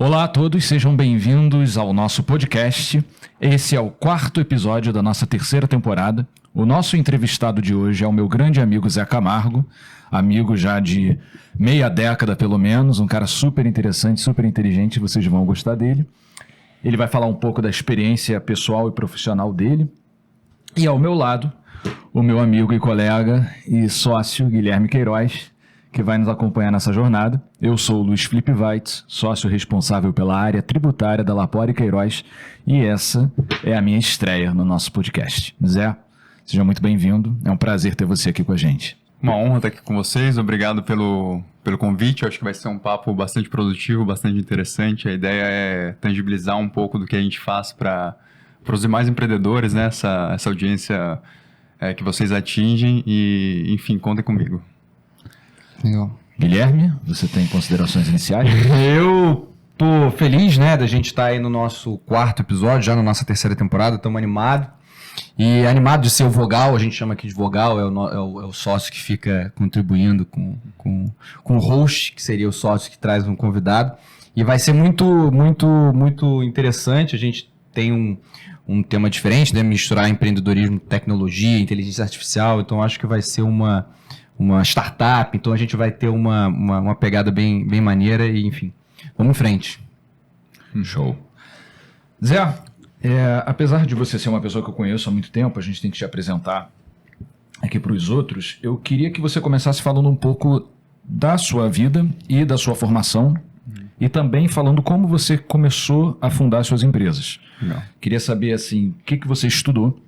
Olá a todos, sejam bem-vindos ao nosso podcast. Esse é o 4º episódio da nossa 3ª temporada. O nosso entrevistado de hoje é o meu grande amigo Zé Camargo, amigo já de meia década pelo menos, um cara super interessante, super inteligente, vocês vão gostar dele. Ele vai falar um pouco da experiência pessoal e profissional dele. E ao meu lado, o meu amigo e colega e sócio Guilherme Queiroz, que vai nos acompanhar nessa jornada. Eu sou o Luiz Felipe Weitz, sócio responsável pela área tributária da Lapori Queiroz, e essa é a minha estreia no nosso podcast. Zé, seja muito bem-vindo, é um prazer ter você aqui com a gente. Uma honra estar aqui com vocês, obrigado pelo convite. Eu acho que vai ser um papo bastante produtivo, bastante interessante. A ideia é tangibilizar um pouco do que a gente faz para os demais empreendedores, né? Essa audiência que vocês atingem e, enfim, contem comigo. Legal. Guilherme, você tem considerações iniciais? Eu tô feliz, né, da gente estar aí no nosso 4º episódio, já na nossa 3ª temporada, estamos animados. E animado de ser o vogal, a gente chama aqui de vogal, é o sócio que fica contribuindo com o host, que seria o sócio que traz um convidado. E vai ser muito, muito, muito interessante. A gente tem um tema diferente, né, misturar empreendedorismo, tecnologia, inteligência artificial, então acho que vai ser uma startup, então a gente vai ter uma pegada bem maneira e, enfim, vamos em frente. Show. Zé, apesar de você ser uma pessoa que eu conheço há muito tempo, a gente tem que te apresentar aqui para os outros, eu queria que você começasse falando um pouco da sua vida e da sua formação e também falando como você começou a fundar suas empresas. Não. Queria saber, assim, o que você estudou,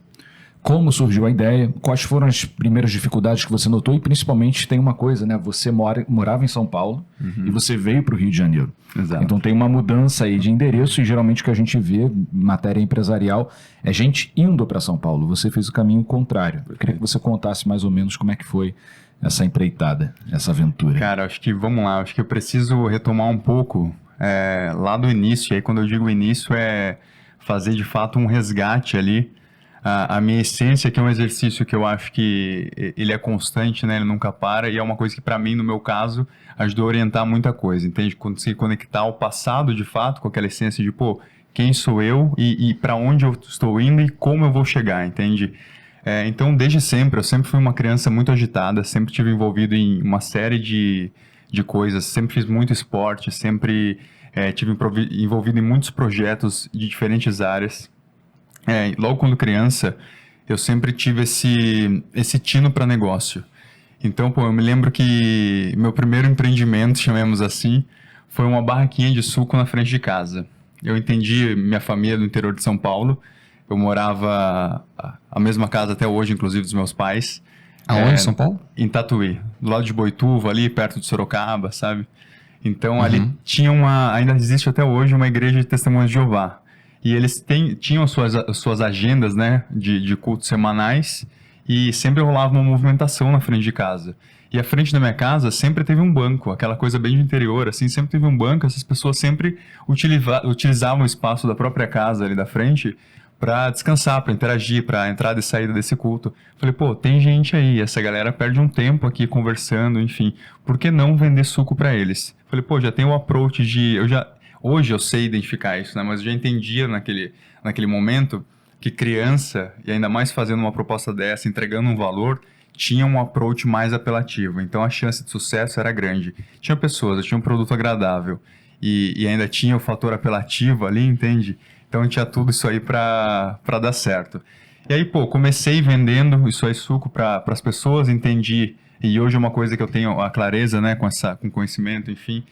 como surgiu a ideia, quais foram as primeiras dificuldades que você notou e principalmente tem uma coisa, né? Você morava em São Paulo e você veio para o Rio de Janeiro. Exato. Então tem uma mudança aí de endereço e geralmente o que a gente vê em matéria empresarial é gente indo para São Paulo. Você fez o caminho contrário. Eu queria que você contasse mais ou menos como é que foi essa empreitada, essa aventura. Cara, acho que vamos lá, acho que eu preciso retomar um pouco lá do início. E aí quando eu digo início é fazer de fato um resgate ali. A minha essência, que é um exercício que eu acho que ele é constante, né? Ele nunca para, e é uma coisa que para mim, no meu caso, ajudou a orientar muita coisa, entende? Quando se conectar ao passado, de fato, com aquela essência de, quem sou eu e para onde eu estou indo e como eu vou chegar, entende? Então, desde sempre, eu sempre fui uma criança muito agitada, sempre estive envolvido em uma série de coisas, sempre fiz muito esporte, sempre estive envolvido em muitos projetos de diferentes áreas. Logo quando criança, eu sempre tive esse tino para negócio. Então, eu me lembro que meu primeiro empreendimento, chamemos assim, foi uma barraquinha de suco na frente de casa. Eu entendi minha família do interior de São Paulo. Eu morava a mesma casa até hoje, inclusive dos meus pais. Aonde, São Paulo? Em Tatuí, do lado de Boituva, ali perto de Sorocaba, sabe? Então, ali tinha ainda existe até hoje, uma igreja de Testemunhas de Jeová. E eles tinham suas agendas, né, de cultos semanais e sempre rolava uma movimentação na frente de casa. E a frente da minha casa sempre teve um banco, aquela coisa bem de interior, assim, sempre teve um banco, essas pessoas sempre utilizavam o espaço da própria casa ali da frente para descansar, para interagir, para entrada e saída desse culto. Falei, tem gente aí, essa galera perde um tempo aqui conversando, enfim, por que não vender suco para eles? Falei, já tem o approach Hoje eu sei identificar isso, né? Mas eu já entendia naquele momento que criança, e ainda mais fazendo uma proposta dessa, entregando um valor, tinha um approach mais apelativo. Então a chance de sucesso era grande. Tinha pessoas, tinha um produto agradável e ainda tinha o fator apelativo ali, entende? Então tinha tudo isso aí para dar certo. E aí, comecei vendendo isso aí, suco para as pessoas, entendi. E hoje é uma coisa que eu tenho a clareza, né? Com conhecimento, enfim,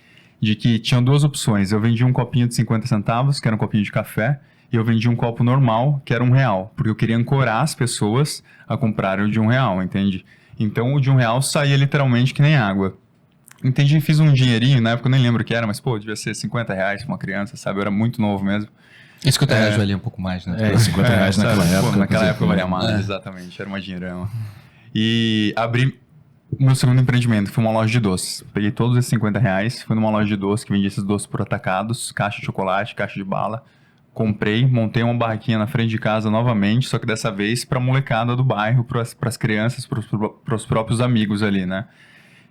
de que tinham duas opções. Eu vendia um copinho de 50 centavos, que era um copinho de café, e eu vendia um copo normal, que era R$1, porque eu queria ancorar as pessoas a comprarem o de R$1, entende? Então, o de R$1 saía literalmente que nem água. Entendi, fiz um dinheirinho, na época eu nem lembro o que era, mas, devia ser R$50 para uma criança, sabe? Eu era muito novo mesmo. E R$50 valia um pouco mais, né? R$50 naquela época. Naquela época valia mais, exatamente, era uma dinheirama. E abri meu segundo empreendimento, que foi uma loja de doces. Peguei todos esses R$50, fui numa loja de doces que vendia esses doces por atacados, caixa de chocolate, caixa de bala. Comprei, montei uma barraquinha na frente de casa novamente, só que dessa vez para a molecada do bairro, para as crianças, para os próprios amigos ali, né?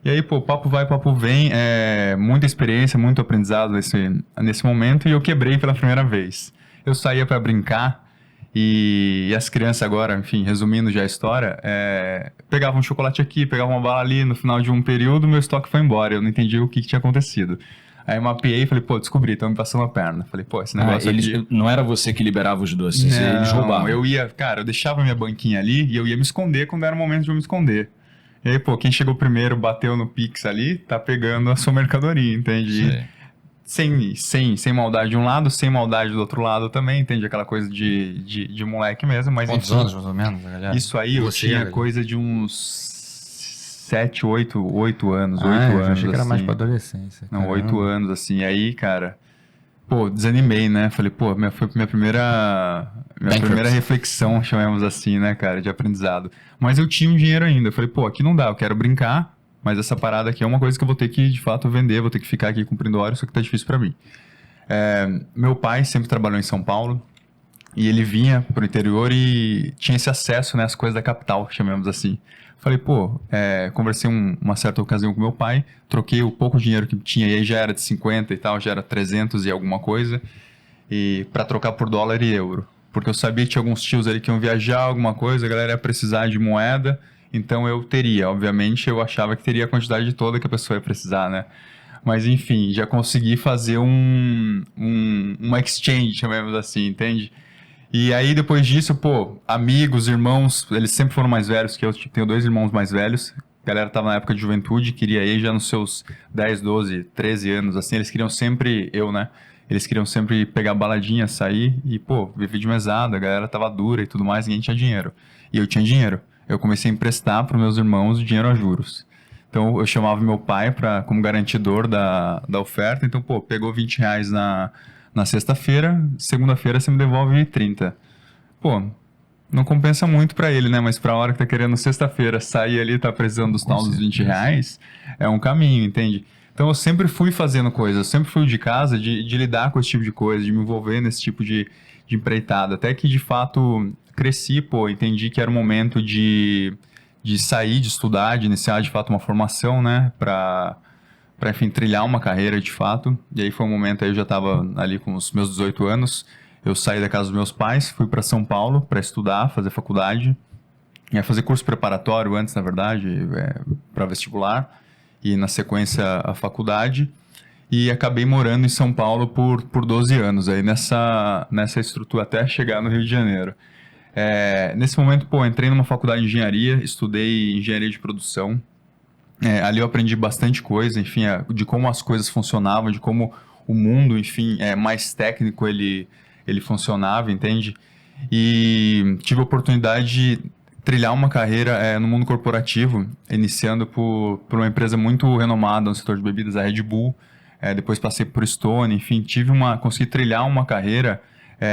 E aí, pô, papo vai, papo vem, muita experiência, muito aprendizado nesse momento, e eu quebrei pela primeira vez. Eu saía para brincar, e as crianças agora, enfim, resumindo já a história, pegavam um chocolate aqui, pegavam uma bala ali, no final de um período, meu estoque foi embora, eu não entendi o que tinha acontecido. Aí eu mapeei e falei, pô, descobri, estão me passando a perna. Falei, pô, esse negócio aqui... Não era você que liberava os doces, eles roubavam. Eu deixava minha banquinha ali e eu ia me esconder quando era o momento de eu me esconder. E aí, pô, quem chegou primeiro, bateu no Pix ali, tá pegando a sua mercadoria, entende? Sem maldade de um lado, sem maldade do outro lado também, entende? Aquela coisa de moleque mesmo, mas... Quantos anos, mais ou menos, galera? Isso aí, eu tinha coisa de uns 7, 8 anos, 8 anos, eu achei que era mais assim. pra adolescência. Não, 8 anos, assim. E aí, cara, pô, desanimei, né? Falei, pô, foi minha primeira reflexão, chamemos assim, né, cara, de aprendizado. Mas eu tinha um dinheiro ainda. Eu falei, pô, aqui não dá, eu quero brincar, mas essa parada aqui é uma coisa que eu vou ter que, de fato, vender, vou ter que ficar aqui cumprindo hora, isso aqui tá difícil pra mim. Meu pai sempre trabalhou em São Paulo, e ele vinha pro interior e tinha esse acesso, né, às coisas da capital, chamemos assim. Falei, pô, conversei uma certa ocasião com meu pai, troquei o pouco dinheiro que tinha, e aí já era de 50 e tal, já era 300 e alguma coisa, e para trocar por dólar e euro. Porque eu sabia que tinha alguns tios ali que iam viajar, alguma coisa, a galera ia precisar de moeda, então eu teria. Obviamente, eu achava que teria a quantidade toda que a pessoa ia precisar, né? Mas, enfim, já consegui fazer uma exchange, chamemos assim, entende? E aí, depois disso, pô, amigos, irmãos, eles sempre foram mais velhos que eu. Tenho 2 irmãos mais velhos. A galera tava na época de juventude, queria ir já nos seus 10, 12, 13 anos, assim. Eles queriam sempre, né? Eles queriam sempre pegar baladinha, sair e, pô, viver de mesada. A galera tava dura e tudo mais, ninguém tinha dinheiro. E eu tinha dinheiro. Eu comecei a emprestar para meus irmãos dinheiro a juros. Então, eu chamava meu pai como garantidor da oferta. Então, pô, pegou R$20 na sexta-feira, segunda-feira você me devolve 30. Pô, não compensa muito pra ele, né? Mas pra hora que tá querendo sexta-feira sair ali, tá precisando dos tal dos R$20, é um caminho, entende? Então eu sempre fui fazendo coisas, eu sempre fui de casa de lidar com esse tipo de coisa, de me envolver nesse tipo de empreitada. Até que de fato cresci, pô, entendi que era o momento de sair, de estudar, de iniciar de fato uma formação, né? Pra, enfim, trilhar uma carreira de fato. E aí foi um momento, aí eu já estava ali com os meus 18 anos, eu saí da casa dos meus pais, fui para São Paulo para estudar, fazer faculdade, ia fazer curso preparatório antes, na verdade, para vestibular, e na sequência a faculdade, e acabei morando em São Paulo por 12 anos, aí nessa estrutura até chegar no Rio de Janeiro. Nesse momento, pô, entrei numa faculdade de engenharia, estudei engenharia de produção. Ali eu aprendi bastante coisa, enfim, de como as coisas funcionavam, de como o mundo, enfim, mais técnico ele funcionava, entende? E tive a oportunidade de trilhar uma carreira no mundo corporativo, iniciando por uma empresa muito renomada no setor de bebidas, a Red Bull. Depois passei por Stone, enfim, consegui trilhar uma carreira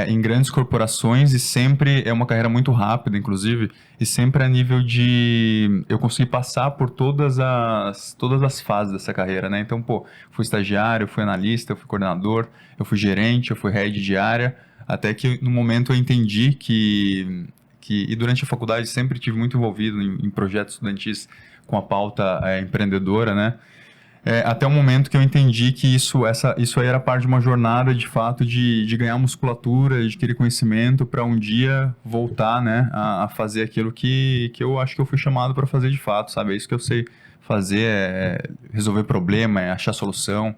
em grandes corporações e sempre uma carreira muito rápida, inclusive, e sempre a nível de... Eu consegui passar por todas as fases dessa carreira, né? Então, pô, fui estagiário, fui analista, eu fui coordenador, eu fui gerente, eu fui head de área, até que no momento eu entendi e durante a faculdade sempre tive muito envolvido em projetos estudantis com a pauta empreendedora, né? Até o momento que eu entendi que isso aí era parte de uma jornada, de fato, de ganhar musculatura, de adquirir conhecimento para um dia voltar, né, a fazer aquilo que eu acho que eu fui chamado para fazer de fato, sabe? É isso que eu sei fazer, resolver problema, achar solução.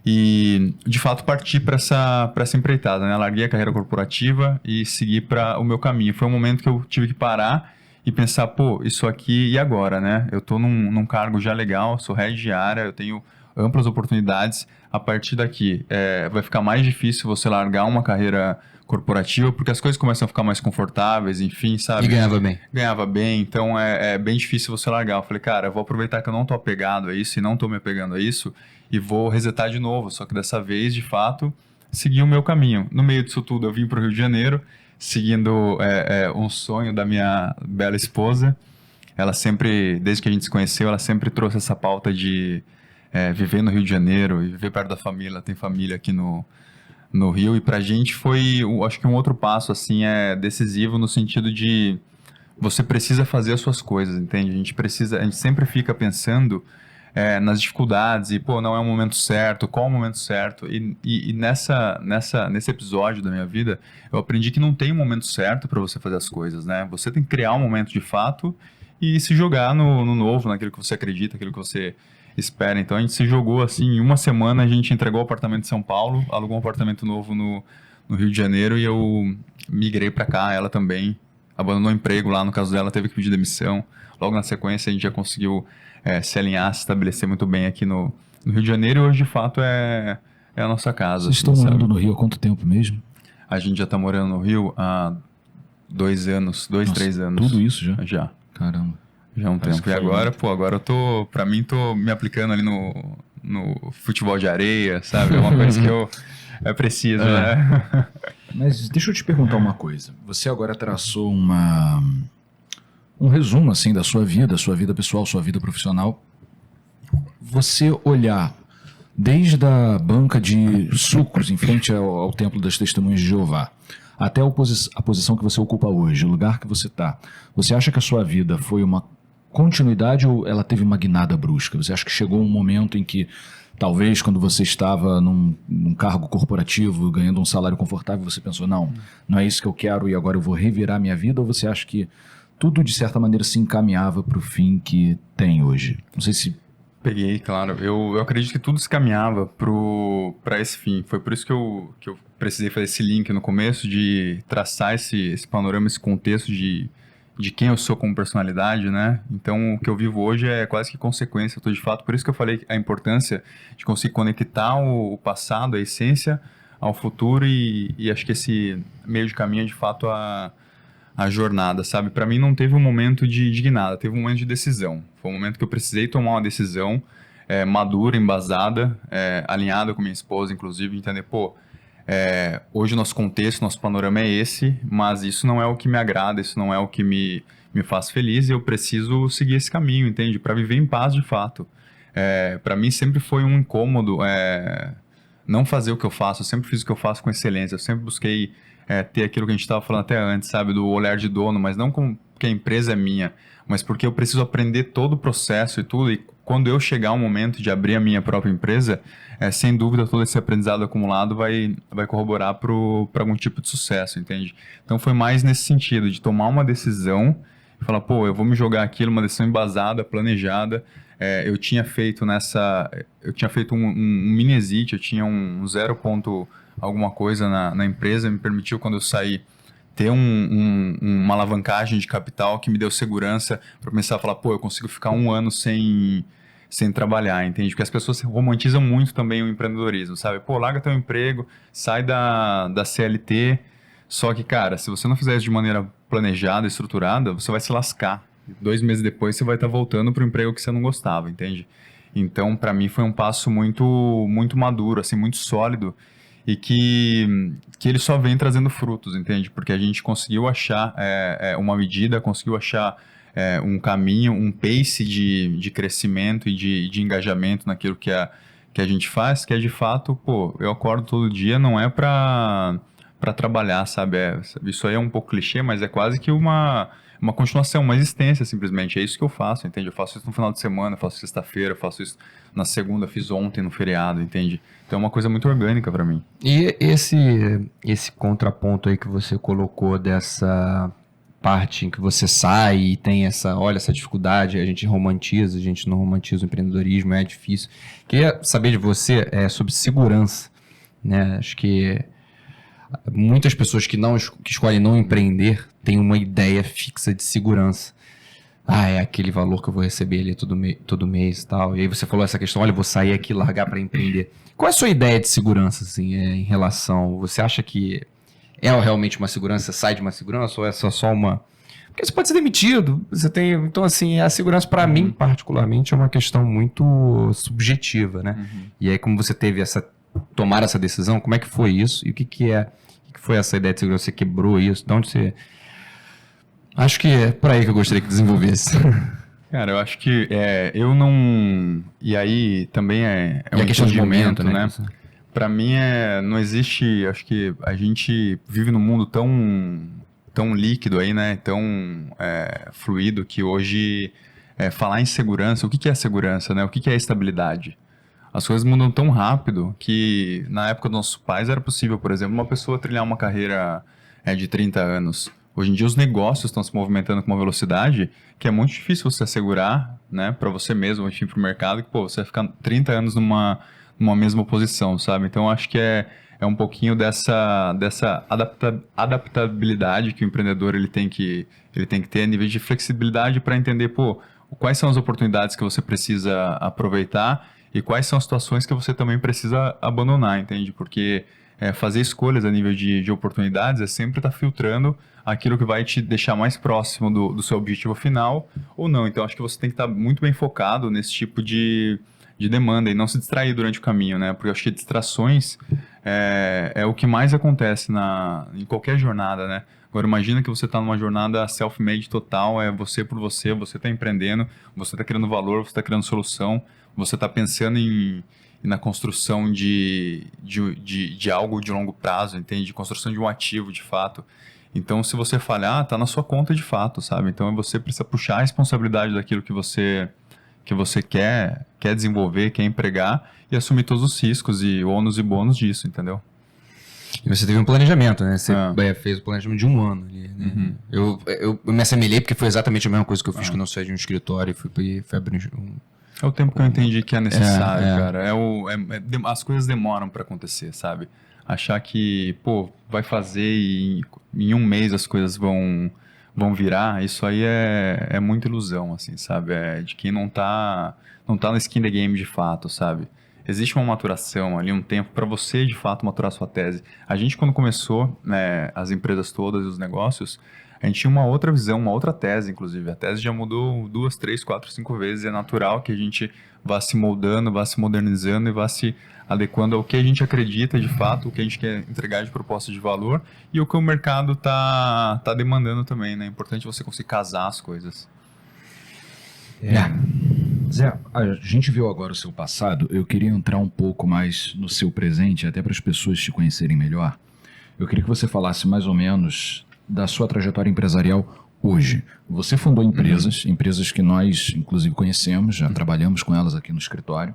E, de fato, parti para essa empreitada, né? Larguei a carreira corporativa e segui para o meu caminho. Foi um momento que eu tive que parar e pensar, pô, isso aqui e agora, né? Eu tô num cargo já legal, sou head de área, eu tenho amplas oportunidades. A partir daqui, vai ficar mais difícil você largar uma carreira corporativa, porque as coisas começam a ficar mais confortáveis, enfim, sabe? E ganhava bem. Ganhava bem, então é bem difícil você largar. Eu falei, cara, eu vou aproveitar que eu não tô apegado a isso e não tô me apegando a isso e vou resetar de novo, só que dessa vez, de fato, seguir o meu caminho. No meio disso tudo, eu vim pro Rio de Janeiro, seguindo um sonho da minha bela esposa. Ela sempre, desde que a gente se conheceu, ela sempre trouxe essa pauta de viver no Rio de Janeiro e viver perto da família. Ela tem família aqui no Rio, e pra gente foi, acho que um outro passo, assim, decisivo no sentido de você precisa fazer as suas coisas, entende? A gente sempre fica pensando nas dificuldades e, pô, não é o momento certo, qual é o momento certo? E nesse episódio da minha vida, eu aprendi que não tem um momento certo para você fazer as coisas, né? Você tem que criar um momento de fato e se jogar no novo, naquilo que você acredita, aquilo que você espera. Então a gente se jogou assim, em uma semana a gente entregou o apartamento em São Paulo, alugou um apartamento novo no Rio de Janeiro e eu migrei para cá, ela também abandonou o emprego lá, no caso dela teve que pedir demissão. Logo na sequência a gente já conseguiu se alinhar, se estabelecer muito bem aqui no Rio de Janeiro e hoje de fato é a nossa casa. Vocês estão morando no Rio há quanto tempo mesmo? A gente já está morando no Rio há 2 anos, 3 anos. Tudo isso já? Já. Caramba. Já há um tempo. E agora, agora eu tô me aplicando ali no futebol de areia, sabe? É uma coisa que eu preciso, né? Mas deixa eu te perguntar uma coisa. Você agora traçou um resumo, assim, da sua vida pessoal, sua vida profissional. Você olhar desde a banca de sucos em frente ao Templo das Testemunhas de Jeová, até a posição que você ocupa hoje, o lugar que você está, você acha que a sua vida foi uma continuidade ou ela teve uma guinada brusca? Você acha que chegou um momento em que, talvez, quando você estava num cargo corporativo, ganhando um salário confortável, você pensou, não é isso que eu quero e agora eu vou revirar minha vida? Ou você acha que tudo, de certa maneira, se encaminhava para o fim que tem hoje? Não sei se... Peguei, claro. Eu acredito que tudo se caminhava para esse fim. Foi por isso que eu precisei fazer esse link no começo, de traçar esse panorama, esse contexto de quem eu sou como personalidade, né? Então, o que eu vivo hoje é quase que consequência. De fato, por isso que eu falei a importância de conseguir conectar o passado, a essência, ao futuro e acho que esse meio de caminho é, de fato, a jornada, sabe? Para mim não teve um momento de guinada, teve um momento de decisão. Foi um momento que eu precisei tomar uma decisão madura, embasada, alinhada com minha esposa, inclusive, entender, hoje o nosso contexto, nosso panorama é esse, mas isso não é o que me agrada, isso não é o que me faz feliz e eu preciso seguir esse caminho, entende? Para viver em paz de fato. Para mim sempre foi um incômodo não fazer o que eu faço, eu sempre fiz o que eu faço com excelência, eu sempre busquei ter aquilo que a gente estava falando até antes, sabe? Do olhar de dono, mas não porque a empresa é minha, mas porque eu preciso aprender todo o processo e tudo, e quando eu chegar o momento de abrir a minha própria empresa, sem dúvida todo esse aprendizado acumulado vai corroborar para algum tipo de sucesso, entende? Então foi mais nesse sentido, de tomar uma decisão e falar, eu vou me jogar aquilo, uma decisão embasada, planejada. Eu tinha feito um mini exit, eu tinha um 0 ponto alguma coisa na empresa, me permitiu, quando eu saí, ter uma alavancagem de capital que me deu segurança para começar a falar, eu consigo ficar 1 ano sem trabalhar, entende? Porque as pessoas romantizam muito também o empreendedorismo, sabe? Larga teu emprego, sai da CLT, só que, cara, se você não fizer isso de maneira planejada, estruturada, você vai se lascar. 2 meses depois você vai estar voltando para o emprego que você não gostava, entende? Então, para mim, foi um passo muito, muito maduro, assim, muito sólido, e que ele só vem trazendo frutos, entende? Porque a gente conseguiu achar uma medida, conseguiu achar um caminho, um pace de crescimento e de engajamento naquilo que a gente faz, que é de fato, eu acordo todo dia, não é para trabalhar, sabe? Isso aí é um pouco clichê, mas é quase que uma continuação, uma existência, simplesmente. É isso que eu faço, entende? Eu faço isso no final de semana, eu faço sexta-feira, eu faço isso na segunda, fiz ontem no feriado, entende? Então é uma coisa muito orgânica para mim. E esse contraponto aí que você colocou dessa parte em que você sai e tem essa dificuldade, a gente romantiza, a gente não romantiza o empreendedorismo, é difícil. Queria saber de você sobre segurança, né? Acho que muitas pessoas que escolhem não empreender têm uma ideia fixa de segurança. É aquele valor que eu vou receber ali todo mês e tal. E aí você falou essa questão, eu vou sair aqui e largar para empreender. Qual é a sua ideia de segurança, assim, em relação... Você acha que é realmente uma segurança, sai de uma segurança, ou é só uma... Porque você pode ser demitido, Então, assim, a segurança, para mim, particularmente, é uma questão muito subjetiva, né? E aí, como você teve tomar essa decisão, como é que foi isso? E o que foi essa ideia de segurança? Você quebrou isso? De onde você... Acho que é por aí que eu gostaria que desenvolvesse. Cara, eu acho que eu não... E aí também é uma questão de momento, né? Para mim não existe... Acho que a gente vive num mundo tão líquido aí, né? Tão fluido que hoje falar em segurança, o que é segurança, né? O que é estabilidade? As coisas mudam tão rápido que na época dos nossos pais era possível, por exemplo, uma pessoa trilhar uma carreira de 30 anos. Hoje em dia os negócios estão se movimentando com uma velocidade que é muito difícil você assegurar, né, para você mesmo, enfim, para o mercado, que você vai ficar 30 anos numa mesma posição, sabe? Então eu acho que é um pouquinho dessa adaptabilidade que o empreendedor ele tem que ter a nível de flexibilidade para entender, quais são as oportunidades que você precisa aproveitar e quais são as situações que você também precisa abandonar, entende? Porque fazer escolhas a nível de oportunidades é sempre estar filtrando aquilo que vai te deixar mais próximo do seu objetivo final ou não. Então, acho que você tem que estar muito bem focado nesse tipo de demanda e não se distrair durante o caminho, né? Porque eu acho que distrações é o que mais acontece em qualquer jornada, né? Agora, imagina que você está numa jornada self-made total, é você por você está empreendendo, você está criando valor, você está criando solução, você está pensando na construção de algo de longo prazo, entende? De construção de um ativo, de fato. Então, se você falhar, está na sua conta de fato, sabe? Então, você precisa puxar a responsabilidade daquilo que você quer desenvolver, quer empregar e assumir todos os riscos e ônus e bônus disso, entendeu? E você teve um planejamento, né? Você fez o planejamento de 1 ano ali, né? Eu me assemelhei porque foi exatamente a mesma coisa que eu fiz quando eu saí de um escritório e fui abrir É o tempo que eu entendi que é necessário, cara. As coisas demoram para acontecer, sabe? Achar que, vai fazer e em 1 mês as coisas vão virar, isso aí é muita ilusão, assim, sabe? É de quem não tá na skin the game de fato, sabe? Existe uma maturação ali, um tempo para você, de fato, maturar sua tese. A gente, quando começou, né, as empresas todas e os negócios, a gente tinha uma outra visão, uma outra tese, inclusive. A tese já mudou 2, 3, 4, 5 vezes. É natural que a gente vá se moldando, vá se modernizando e vá se adequando ao que a gente acredita, de fato, o que a gente quer entregar de proposta de valor e o que o mercado tá demandando também, né? É importante você conseguir casar as coisas. Zé, a gente viu agora o seu passado, eu queria entrar um pouco mais no seu presente, até para as pessoas te conhecerem melhor. Eu queria que você falasse mais ou menos da sua trajetória empresarial hoje. Você fundou empresas que nós, inclusive, conhecemos, já trabalhamos com elas aqui no escritório.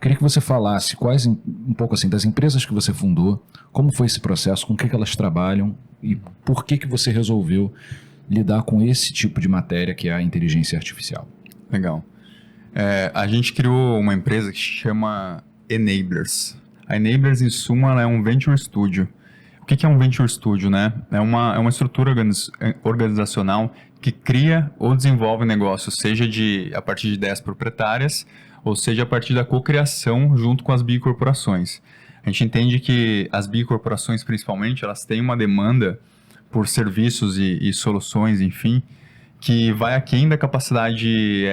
Queria que você falasse um pouco assim das empresas que você fundou, como foi esse processo, com o que elas trabalham e por que você resolveu lidar com esse tipo de matéria que é a inteligência artificial. Legal. A gente criou uma empresa que se chama Enablers. A Enablers, em suma, ela é um Venture Studio. O que é um Venture Studio, né? É uma estrutura organizacional que cria ou desenvolve negócios, seja a partir de ideias proprietárias, ou seja a partir da cocriação junto com as bicorporações. A gente entende que as bicorporações, principalmente, elas têm uma demanda por serviços e soluções, enfim, que vai aquém da capacidade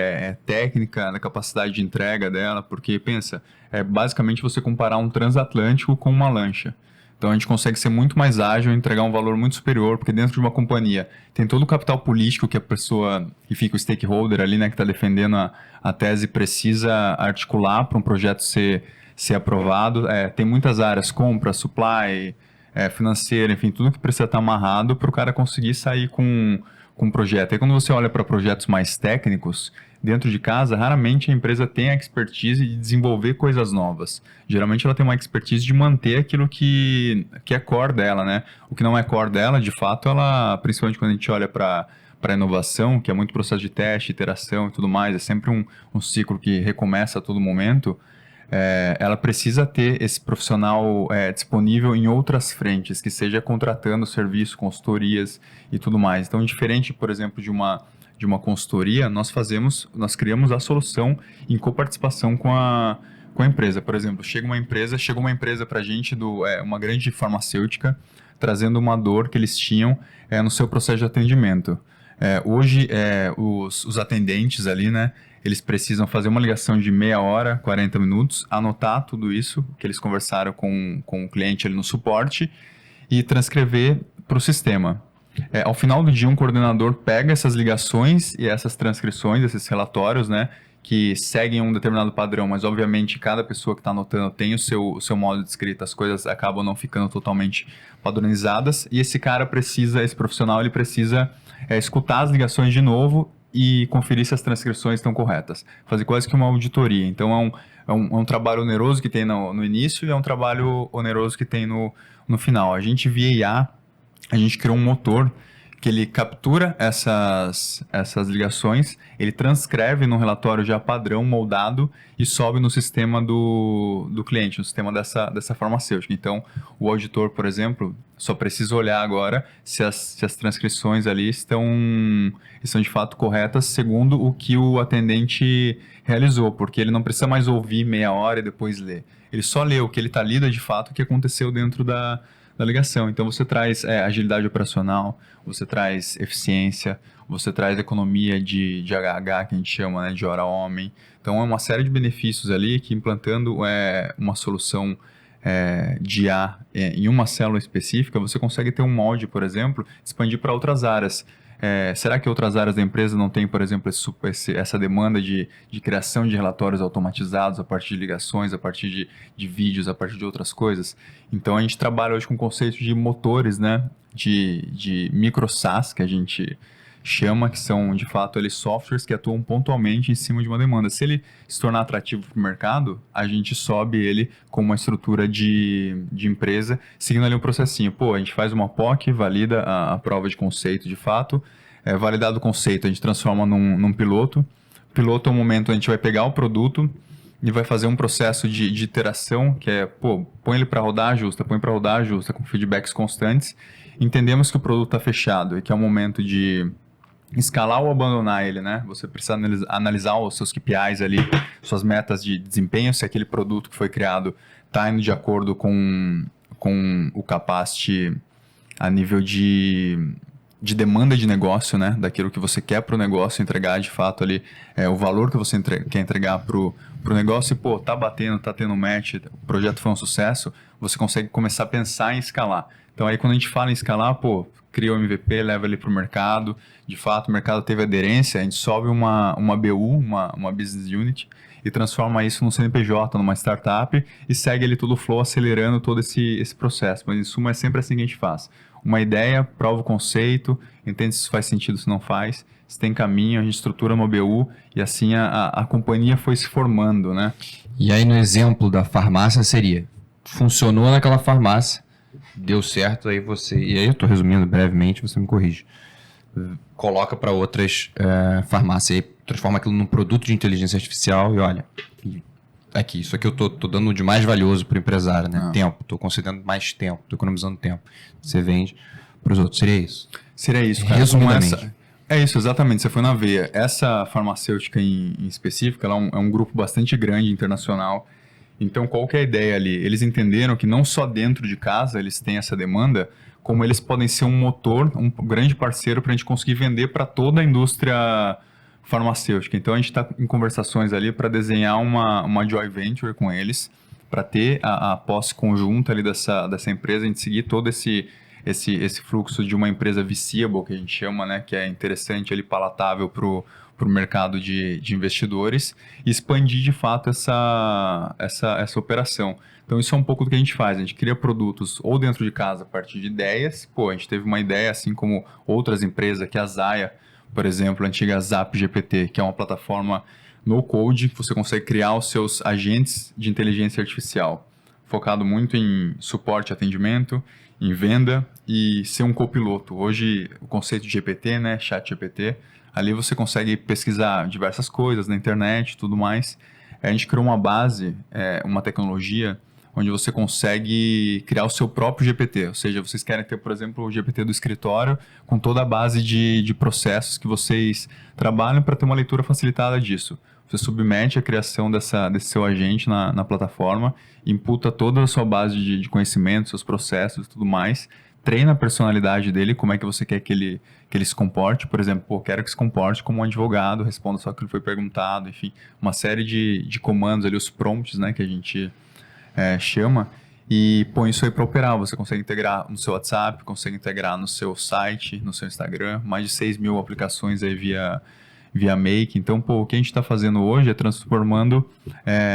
técnica, da capacidade de entrega dela, porque, pensa, basicamente você comparar um transatlântico com uma lancha. Então a gente consegue ser muito mais ágil e entregar um valor muito superior, porque dentro de uma companhia tem todo o capital político que a pessoa que fica o stakeholder ali, né, que está defendendo a tese precisa articular para um projeto ser aprovado. Tem muitas áreas, compra, supply, financeira, enfim, tudo que precisa estar amarrado para o cara conseguir sair com um projeto. E quando você olha para projetos mais técnicos, dentro de casa, raramente a empresa tem a expertise de desenvolver coisas novas. Geralmente ela tem uma expertise de manter aquilo que é core dela, né? O que não é core dela, de fato, ela, principalmente quando a gente olha para a inovação, que é muito processo de teste, iteração e tudo mais, é sempre um ciclo que recomeça a todo momento, ela precisa ter esse profissional disponível em outras frentes, que seja contratando serviço, consultorias e tudo mais. Então, diferente, por exemplo, de uma consultoria, nós criamos a solução em coparticipação com a empresa. Por exemplo, chegou uma empresa para a gente, uma grande farmacêutica, trazendo uma dor que eles tinham no seu processo de atendimento. Hoje, os atendentes ali, né, eles precisam fazer uma ligação de meia hora, 40 minutos, anotar tudo isso que eles conversaram com o cliente ali no suporte e transcrever para o sistema. Ao final do dia, um coordenador pega essas ligações e essas transcrições, esses relatórios, né, que seguem um determinado padrão, mas obviamente cada pessoa que está anotando tem o seu modo de escrita, as coisas acabam não ficando totalmente padronizadas, e esse profissional, ele precisa escutar as ligações de novo e conferir se as transcrições estão corretas. Fazer quase que uma auditoria. Então, é um trabalho oneroso que tem no início e é um trabalho oneroso que tem no final. A gente, via IA, a gente criou um motor que ele captura essas ligações, ele transcreve num relatório já padrão, moldado, e sobe no sistema do cliente, no sistema dessa farmacêutica. Então, o auditor, por exemplo, só precisa olhar agora se as transcrições ali estão de fato corretas, segundo o que o atendente realizou, porque ele não precisa mais ouvir meia hora e depois ler. Ele só lê o que ele está lido, de fato, o que aconteceu dentro da ligação. Então, você traz agilidade operacional, você traz eficiência, você traz economia de HH, que a gente chama, né, de hora-homem. Então, é uma série de benefícios ali que, implantando uma solução de IA em uma célula específica, você consegue ter um molde, por exemplo, expandir para outras áreas. Será que outras áreas da empresa não têm, por exemplo, essa demanda de criação de relatórios automatizados a partir de ligações, a partir de vídeos, a partir de outras coisas? Então, a gente trabalha hoje com o conceito de motores, né, de micro SaaS, que a gente chama, que são, de fato, eles softwares que atuam pontualmente em cima de uma demanda. Se ele se tornar atrativo para o mercado, a gente sobe ele com uma estrutura de empresa, seguindo ali um processinho. A gente faz uma POC, valida a prova de conceito, de fato. Validado o conceito, a gente transforma num piloto. Piloto é o momento onde a gente vai pegar o produto e vai fazer um processo de iteração, que é, põe ele para rodar, ajusta, põe para rodar, ajusta, com feedbacks constantes. Entendemos que o produto está fechado e que é o momento de escalar ou abandonar ele, né? Você precisa analisar os seus KPIs ali, suas metas de desempenho, se aquele produto que foi criado está indo de acordo com o capacity a nível de demanda de negócio, né? Daquilo que você quer para o negócio entregar, de fato, ali, o valor que você quer entregar para o negócio e, tá batendo, tá tendo match, o projeto foi um sucesso, você consegue começar a pensar em escalar. Então, aí quando a gente fala em escalar, cria o MVP, leva ele para o mercado, de fato o mercado teve aderência, a gente sobe uma BU, uma Business Unit, e transforma isso num CNPJ, numa startup, e segue ele todo o flow, acelerando todo esse processo. Mas em suma é sempre assim que a gente faz. Uma ideia, prova o conceito, entende se faz sentido, se não faz, se tem caminho, a gente estrutura uma BU, e assim a companhia foi se formando, né? E aí no exemplo da farmácia seria, funcionou naquela farmácia, deu certo, aí e aí eu estou resumindo brevemente, você me corrige. Coloca para outras farmácias, aí transforma aquilo num produto de inteligência artificial e olha, isso aqui eu estou dando de mais valioso para o empresário, né? Tempo, estou concedendo mais tempo, estou economizando tempo. Você vende para os outros, seria isso? Seria isso, cara. Resumidamente. É isso, exatamente, você foi na veia. Essa farmacêutica em específico, ela é um grupo bastante grande, internacional. Então, qual que é a ideia ali? Eles entenderam que não só dentro de casa eles têm essa demanda, como eles podem ser um motor, um grande parceiro para a gente conseguir vender para toda a indústria farmacêutica. Então, a gente está em conversações ali para desenhar uma joint venture com eles, para ter a posse conjunta ali dessa empresa, a gente seguir todo esse fluxo de uma empresa viable, que a gente chama, né, que é interessante, ali, palatável para o mercado de investidores, e expandir de fato essa operação. Então isso é um pouco do que a gente faz, a gente cria produtos ou dentro de casa a partir de ideias, a gente teve uma ideia, assim como outras empresas, que é a Zaya, por exemplo, a antiga Zap GPT, que é uma plataforma no code, que você consegue criar os seus agentes de inteligência artificial, focado muito em suporte e atendimento, em venda e ser um copiloto. Hoje o conceito de GPT, né, chat GPT, ali você consegue pesquisar diversas coisas na internet e tudo mais. A gente criou uma base, uma tecnologia, onde você consegue criar o seu próprio GPT. Ou seja, vocês querem ter, por exemplo, o GPT do escritório, com toda a base de processos que vocês trabalham para ter uma leitura facilitada disso. Você submete a criação desse seu agente na plataforma, imputa toda a sua base de conhecimento, seus processos e tudo mais, treina a personalidade dele, como é que você quer que ele se comporte. Por exemplo, quero que se comporte como um advogado, responda só o que lhe foi perguntado, enfim, uma série de comandos ali, os prompts, né, que a gente chama, e põe isso aí para operar. Você consegue integrar no seu WhatsApp, consegue integrar no seu site, no seu Instagram, mais de 6 mil aplicações aí via Make. Então, o que a gente está fazendo hoje é transformando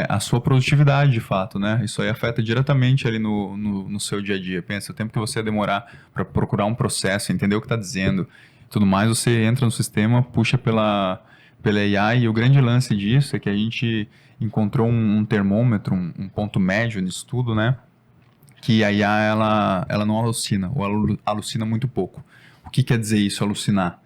a sua produtividade, de fato, né? Isso aí afeta diretamente ali no seu dia a dia. Pensa, o tempo que você demorar para procurar um processo, entender o que está dizendo, tudo mais, você entra no sistema, puxa pela AI, e o grande lance disso é que a gente encontrou um termômetro, um ponto médio nisso tudo, né? Que a IA, ela não alucina, ou ela alucina muito pouco. O que quer dizer isso, alucinar?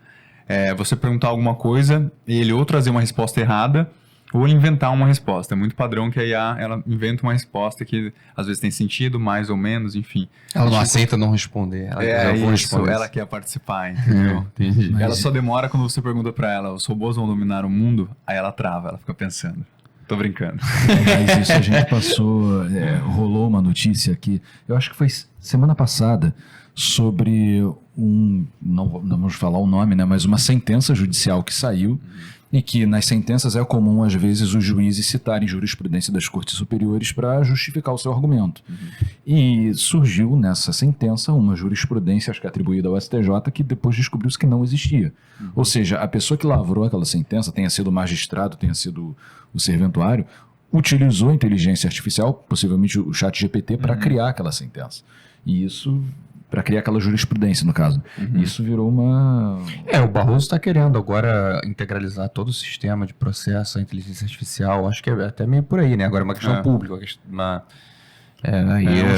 É você perguntar alguma coisa, e ele ou trazer uma resposta errada, ou ele inventar uma resposta. É muito padrão que a IA, ela inventa uma resposta que às vezes tem sentido, mais ou menos, enfim. Ela não aceita não responder. Ela Isso, responder. ela quer participar, entendeu? Entendi. Ela só demora quando você pergunta pra ela, os robôs vão dominar o mundo? Aí ela trava, ela fica pensando. Tô brincando. Mas isso a gente passou, rolou uma notícia aqui, eu acho que foi semana passada, sobre não vamos falar o nome, né, mas uma sentença judicial que saiu, e que nas sentenças é comum, às vezes, os juízes citarem jurisprudência das cortes superiores para justificar o seu argumento. E surgiu nessa sentença uma jurisprudência, acho que atribuída ao STJ, que depois descobriu-se que não existia. Ou seja, a pessoa que lavrou aquela sentença, tenha sido o magistrado, tenha sido o serventuário, utilizou a inteligência artificial, possivelmente o ChatGPT, para criar aquela sentença. E isso, para criar aquela jurisprudência, no caso. Isso virou uma... O Barroso está querendo agora integralizar todo o sistema de processo, a inteligência artificial. Acho que é até meio por aí, né? Agora é uma questão pública. O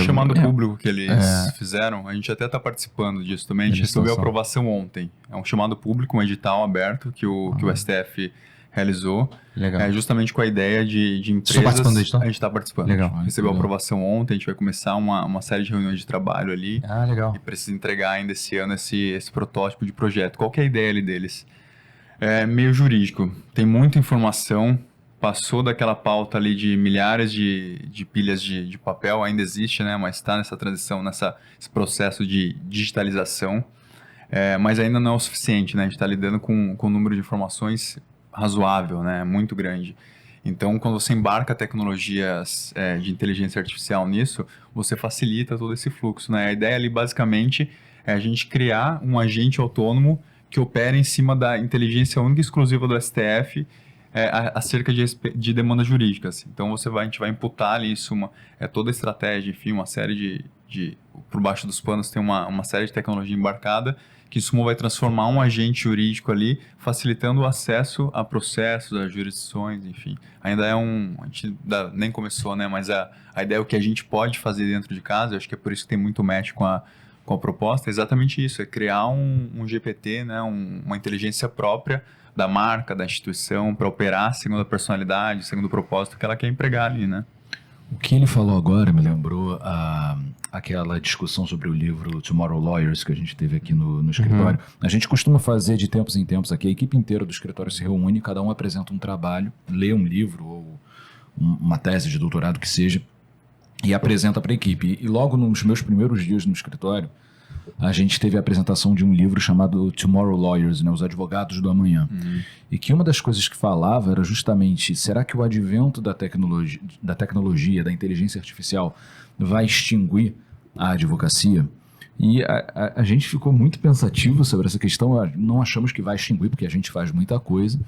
chamado público que eles fizeram, a gente até está participando disso também. A gente recebeu a aprovação ontem. É um chamado público, um edital aberto que o STF realizou. Legal. Justamente com a ideia de empresas... Estou participando do edital? A gente está participando. Legal. Recebeu a Legal. aprovação ontem, a gente vai começar uma série de reuniões de trabalho ali. Legal. E precisa entregar ainda esse ano esse protótipo de projeto. Qual que é a ideia ali deles? É meio jurídico. Tem muita informação, passou daquela pauta ali de milhares de pilhas de papel, ainda existe, né? Mas está nessa transição, nesse processo de digitalização. Mas ainda não é o suficiente, né? A gente está lidando com um número de informações razoável, né? Muito grande. Então, quando você embarca tecnologias de inteligência artificial nisso, você facilita todo esse fluxo, né? A ideia ali, basicamente, é a gente criar um agente autônomo que opera em cima da inteligência única e exclusiva do STF acerca de demandas jurídicas. Então, a gente vai imputar ali isso, toda a estratégia, enfim, uma série por baixo dos panos tem uma série de tecnologia embarcada, que isso vai transformar um agente jurídico ali, facilitando o acesso a processos, a jurisdições, enfim. Ainda a gente nem começou, né? Mas a ideia é o que a gente pode fazer dentro de casa, eu acho que é por isso que tem muito match com a proposta, é exatamente isso, é criar um GPT, né? Uma inteligência própria da marca, da instituição, para operar segundo a personalidade, segundo o propósito que ela quer empregar ali, né? O que ele falou agora me lembrou aquela discussão sobre o livro Tomorrow Lawyers que a gente teve aqui no escritório. A gente costuma fazer de tempos em tempos aqui, a equipe inteira do escritório se reúne, cada um apresenta um trabalho, lê um livro ou uma tese de doutorado que seja e apresenta para a equipe. E logo nos meus primeiros dias no escritório, a gente teve a apresentação de um livro chamado Tomorrow Lawyers, né, Os Advogados do Amanhã. E que uma das coisas que falava era justamente, será que o advento da tecnologia, da inteligência artificial vai extinguir a advocacia? E a gente ficou muito pensativo sobre essa questão. Não achamos que vai extinguir, porque a gente faz muita coisa,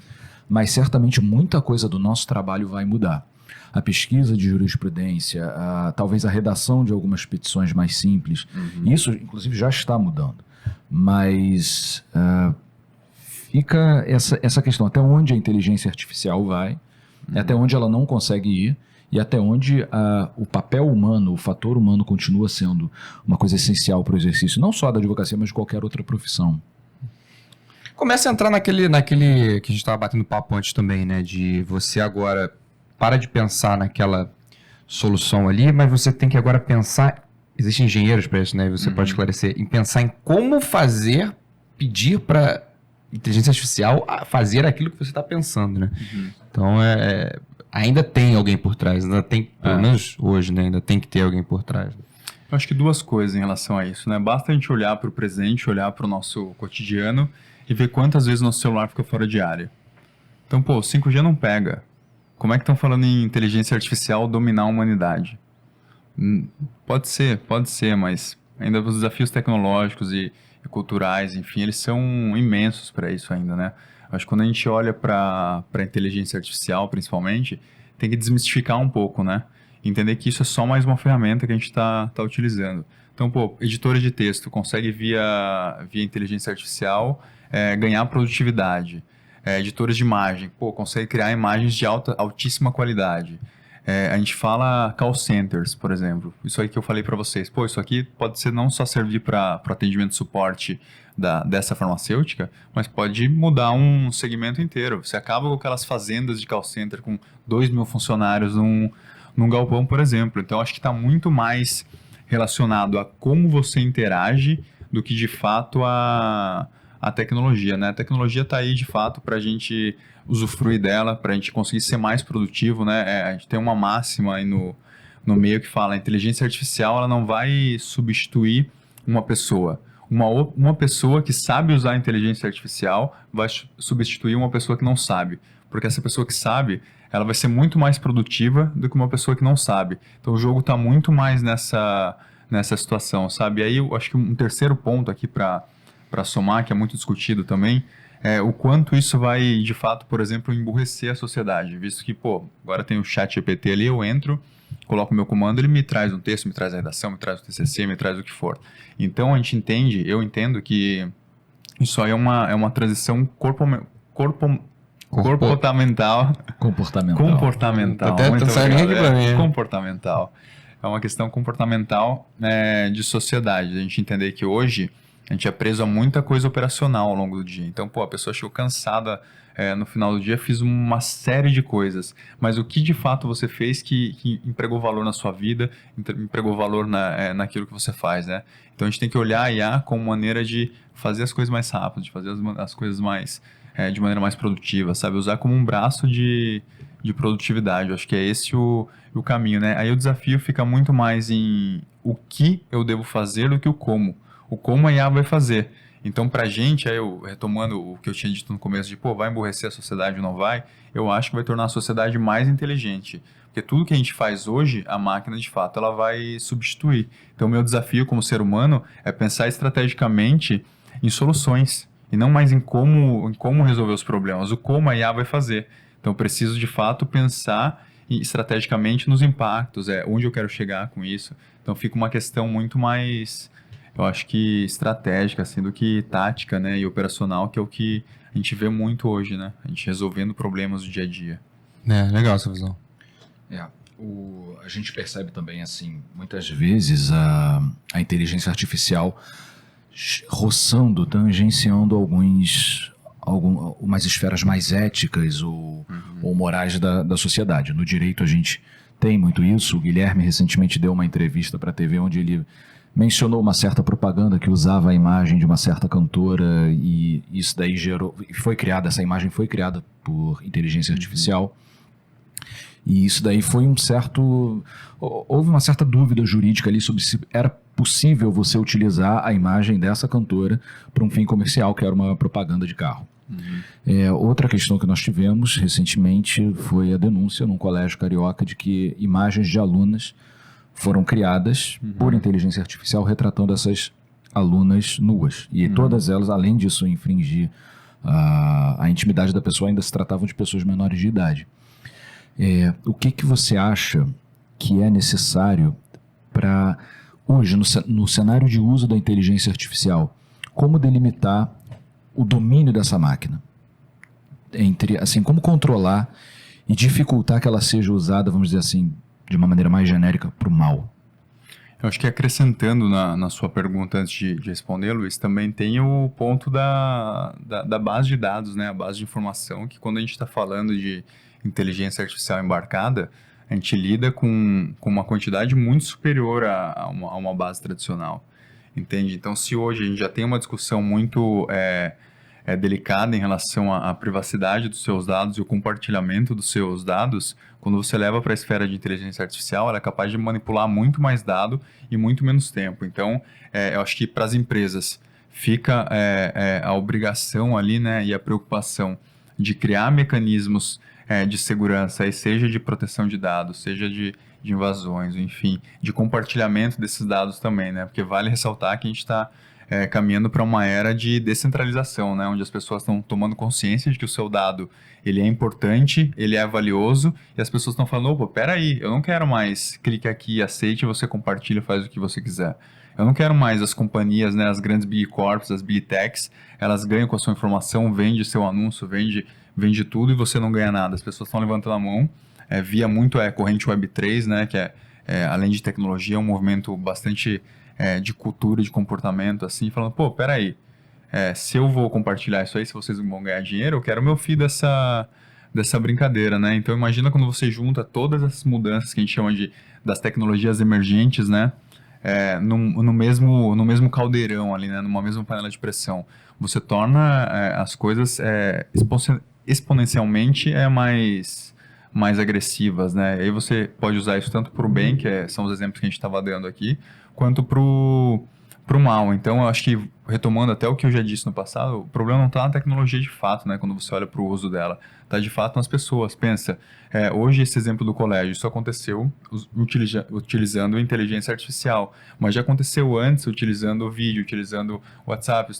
mas certamente muita coisa do nosso trabalho vai mudar. A pesquisa de jurisprudência, talvez a redação de algumas petições mais simples, isso inclusive já está mudando. Mas fica essa questão, até onde a inteligência artificial vai, até onde ela não consegue ir, e até onde o papel humano, o fator humano continua sendo uma coisa essencial para o exercício, não só da advocacia, mas de qualquer outra profissão. Começa a entrar naquele que a gente estava batendo papo antes também, né? De você agora para de pensar naquela solução ali, mas você tem que agora pensar, existem engenheiros para isso, né? Você pode esclarecer, em pensar em como pedir para inteligência artificial fazer aquilo que você está pensando, né? Então, ainda tem alguém por trás, ainda tem, pelo menos hoje, né? Ainda tem que ter alguém por trás. Eu acho que duas coisas em relação a isso, né? Basta a gente olhar para o presente, olhar para o nosso cotidiano e ver quantas vezes nosso celular fica fora de área. Então, 5G não pega. Como é que estão falando em inteligência artificial dominar a humanidade? Pode ser, mas ainda os desafios tecnológicos e culturais, enfim, eles são imensos para isso ainda, né? Acho que quando a gente olha para a inteligência artificial, principalmente, tem que desmistificar um pouco, né? Entender que isso é só mais uma ferramenta que a gente está utilizando. Então, pô, editores de texto consegue via inteligência artificial ganhar produtividade. Editores de imagem, pô, consegue criar imagens de altíssima qualidade. A gente fala call centers, por exemplo. Isso aí que eu falei para vocês. Pô, isso aqui pode ser não só servir para atendimento e suporte dessa farmacêutica, mas pode mudar um segmento inteiro. Você acaba com aquelas fazendas de call center com 2.000 funcionários num galpão, por exemplo. Então, acho que está muito mais relacionado a como você interage do que, de fato, a tecnologia, né? A tecnologia está aí, de fato, para a gente usufruir dela, para a gente conseguir ser mais produtivo, né? A gente tem uma máxima aí no meio que fala, a inteligência artificial ela não vai substituir uma pessoa. Uma pessoa que sabe usar a inteligência artificial vai substituir uma pessoa que não sabe. Porque essa pessoa que sabe, ela vai ser muito mais produtiva do que uma pessoa que não sabe. Então, o jogo está muito mais nessa situação, sabe? E aí, eu acho que um terceiro ponto aqui para somar, que é muito discutido também, é o quanto isso vai, de fato, por exemplo, emburrecer a sociedade. Visto que, pô, agora tem o chat GPT ali, eu entro, coloco o meu comando, ele me traz um texto, me traz a redação, me traz o TCC, me traz o que for. Então, eu entendo que isso aí é uma transição comportamental. Até Muito saindo obrigado. aqui pra mim. Comportamental. É uma questão comportamental de sociedade. A gente entender que hoje a gente é preso a muita coisa operacional ao longo do dia. Então, pô, a pessoa chegou cansada no final do dia, fiz uma série de coisas. Mas o que de fato você fez que empregou valor na sua vida, empregou valor naquilo que você faz, né? Então, a gente tem que olhar a IA como maneira de fazer as coisas mais rápido, de fazer as coisas mais de maneira mais produtiva, sabe? Usar como um braço de produtividade. Eu acho que é esse o caminho, né? Aí o desafio fica muito mais em o que eu devo fazer do que o como. O como a IA vai fazer. Então, pra gente, aí eu retomando o que eu tinha dito no começo de, pô, vai emburrecer a sociedade ou não vai? Eu acho que vai tornar a sociedade mais inteligente. Porque tudo que a gente faz hoje, a máquina, de fato, ela vai substituir. Então, o meu desafio como ser humano é pensar estrategicamente em soluções e não mais em como resolver os problemas, o como a IA vai fazer. Então, eu preciso, de fato, pensar estrategicamente nos impactos, onde eu quero chegar com isso. Então, fica uma questão muito mais, eu acho que estratégica, assim, do que tática, né, e operacional, que é o que a gente vê muito hoje, né? A gente resolvendo problemas do dia a dia. Legal essa visão. A gente percebe também, assim, muitas vezes a inteligência artificial roçando, tangenciando umas esferas mais éticas ou morais da sociedade. No direito a gente tem muito isso. O Guilherme recentemente deu uma entrevista para a TV onde ele mencionou uma certa propaganda que usava a imagem de uma certa cantora e isso daí essa imagem foi criada por inteligência artificial. E isso daí foi houve uma certa dúvida jurídica ali sobre se era possível você utilizar a imagem dessa cantora para um fim comercial, que era uma propaganda de carro. Outra questão que nós tivemos recentemente foi a denúncia num colégio carioca de que imagens de alunas foram criadas por inteligência artificial retratando essas alunas nuas. E todas elas, além disso infringir a intimidade da pessoa, ainda se tratavam de pessoas menores de idade. O que você acha que é necessário para, hoje, no cenário de uso da inteligência artificial, como delimitar o domínio dessa máquina? Como controlar e dificultar que ela seja usada, vamos dizer assim, de uma maneira mais genérica, para o mal? Eu acho que acrescentando na sua pergunta antes de responder, Luiz, também tem o ponto da base de dados, né? A base de informação, que quando a gente está falando de inteligência artificial embarcada, a gente lida com uma quantidade muito superior a uma base tradicional, entende? Então, se hoje a gente já tem uma discussão muito delicada em relação à privacidade dos seus dados e o compartilhamento dos seus dados, quando você leva para a esfera de inteligência artificial, ela é capaz de manipular muito mais dado e muito menos tempo. Então, eu acho que para as empresas fica a obrigação ali, né, e a preocupação de criar mecanismos de segurança, seja de proteção de dados, seja de invasões, enfim, de compartilhamento desses dados também, né? Porque vale ressaltar que a gente está caminhando para uma era de descentralização, né? Onde as pessoas estão tomando consciência de que o seu dado ele é importante, ele é valioso, e as pessoas estão falando, opa, peraí, eu não quero mais clique aqui, aceite, você compartilha, faz o que você quiser. Eu não quero mais as companhias, né, as grandes Big Corps, as Big Techs, elas ganham com a sua informação, vende seu anúncio, vende tudo e você não ganha nada. As pessoas estão levantando a mão, via muito corrente Web3, né, que além de tecnologia, é um movimento bastante de cultura, de comportamento, assim, falando, pô, peraí, se eu vou compartilhar isso aí, se vocês não vão ganhar dinheiro, eu quero o meu fee dessa brincadeira, né? Então, imagina quando você junta todas essas mudanças que a gente chama das tecnologias emergentes, né? No mesmo caldeirão ali, né? Numa mesma panela de pressão. Você torna as coisas exponencialmente mais agressivas, né? E aí você pode usar isso tanto para o bem, que são os exemplos que a gente estava dando aqui, quanto para o mal. Então, eu acho que, retomando até o que eu já disse no passado, o problema não está na tecnologia de fato, né? Quando você olha para o uso dela. Está de fato nas pessoas. Pensa, hoje esse exemplo do colégio, isso aconteceu utilizando inteligência artificial, mas já aconteceu antes utilizando vídeo, utilizando WhatsApp.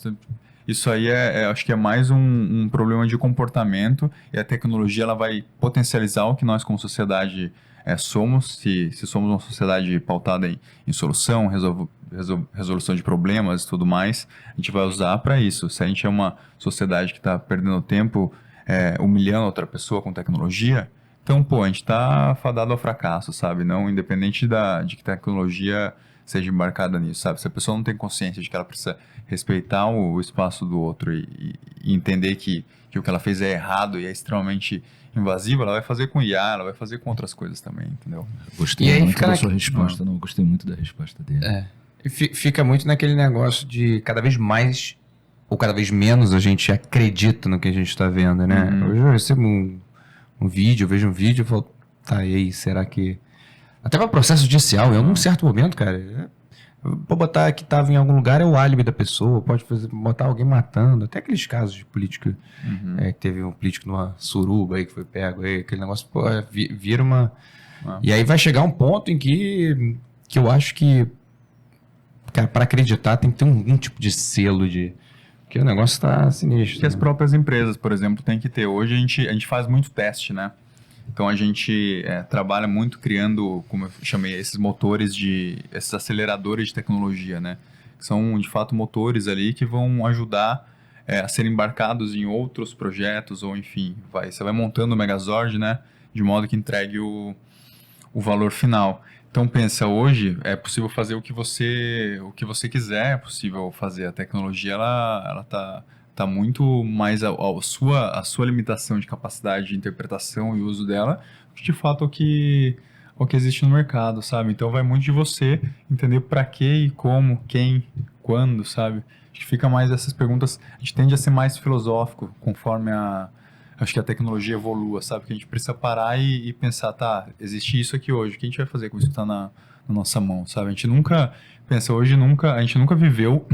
Isso aí acho que é mais um problema de comportamento, e a tecnologia ela vai potencializar o que nós como sociedade somos, se somos uma sociedade pautada em solução, resolução de problemas e tudo mais, a gente vai usar para isso. Se a gente é uma sociedade que está perdendo tempo humilhando outra pessoa com tecnologia, então, pô, a gente está fadado ao fracasso, sabe? Não, independente de que tecnologia seja embarcada nisso, sabe? Se a pessoa não tem consciência de que ela precisa respeitar o espaço do outro e entender que o que ela fez é errado e é extremamente invasivo, ela vai fazer com IA, ela vai fazer com outras coisas também, entendeu? Gostei muito da sua resposta, não, gostei muito da resposta dele. Fica muito naquele negócio de cada vez mais ou cada vez menos a gente acredita no que a gente está vendo, né? Hoje eu recebo um vídeo, eu vejo um vídeo e falo, tá, e aí, será que... Até para o processo judicial, em algum certo momento, cara, pode botar que estava em algum lugar, é o álibi da pessoa, pode botar alguém matando, até aqueles casos de política, que teve um político numa suruba aí que foi pego, aí, aquele negócio, pô, vira uma... E aí vai chegar um ponto em que eu acho que, cara, para acreditar tem que ter um tipo de selo que o negócio está sinistro. Que as próprias empresas, por exemplo, têm que ter. Hoje a gente faz muito teste, né? Então a gente trabalha muito criando, como eu chamei, esses motores esses aceleradores de tecnologia, né? Que são de fato motores ali que vão ajudar a serem embarcados em outros projetos, ou enfim, você vai montando o Megazord, né? De modo que entregue o valor final. Então pensa, hoje é possível fazer o que você quiser, é possível fazer. A tecnologia ela tá muito mais a sua limitação de capacidade de interpretação e uso dela, que de fato é o que existe no mercado, sabe? Então vai muito de você entender para que e como, quem, quando, sabe? Acho que fica mais essas perguntas, a gente tende a ser mais filosófico conforme acho que a tecnologia evolua, sabe? Que a gente precisa parar e pensar, tá, existe isso aqui hoje, o que a gente vai fazer com isso que está na nossa mão, sabe? A gente nunca viveu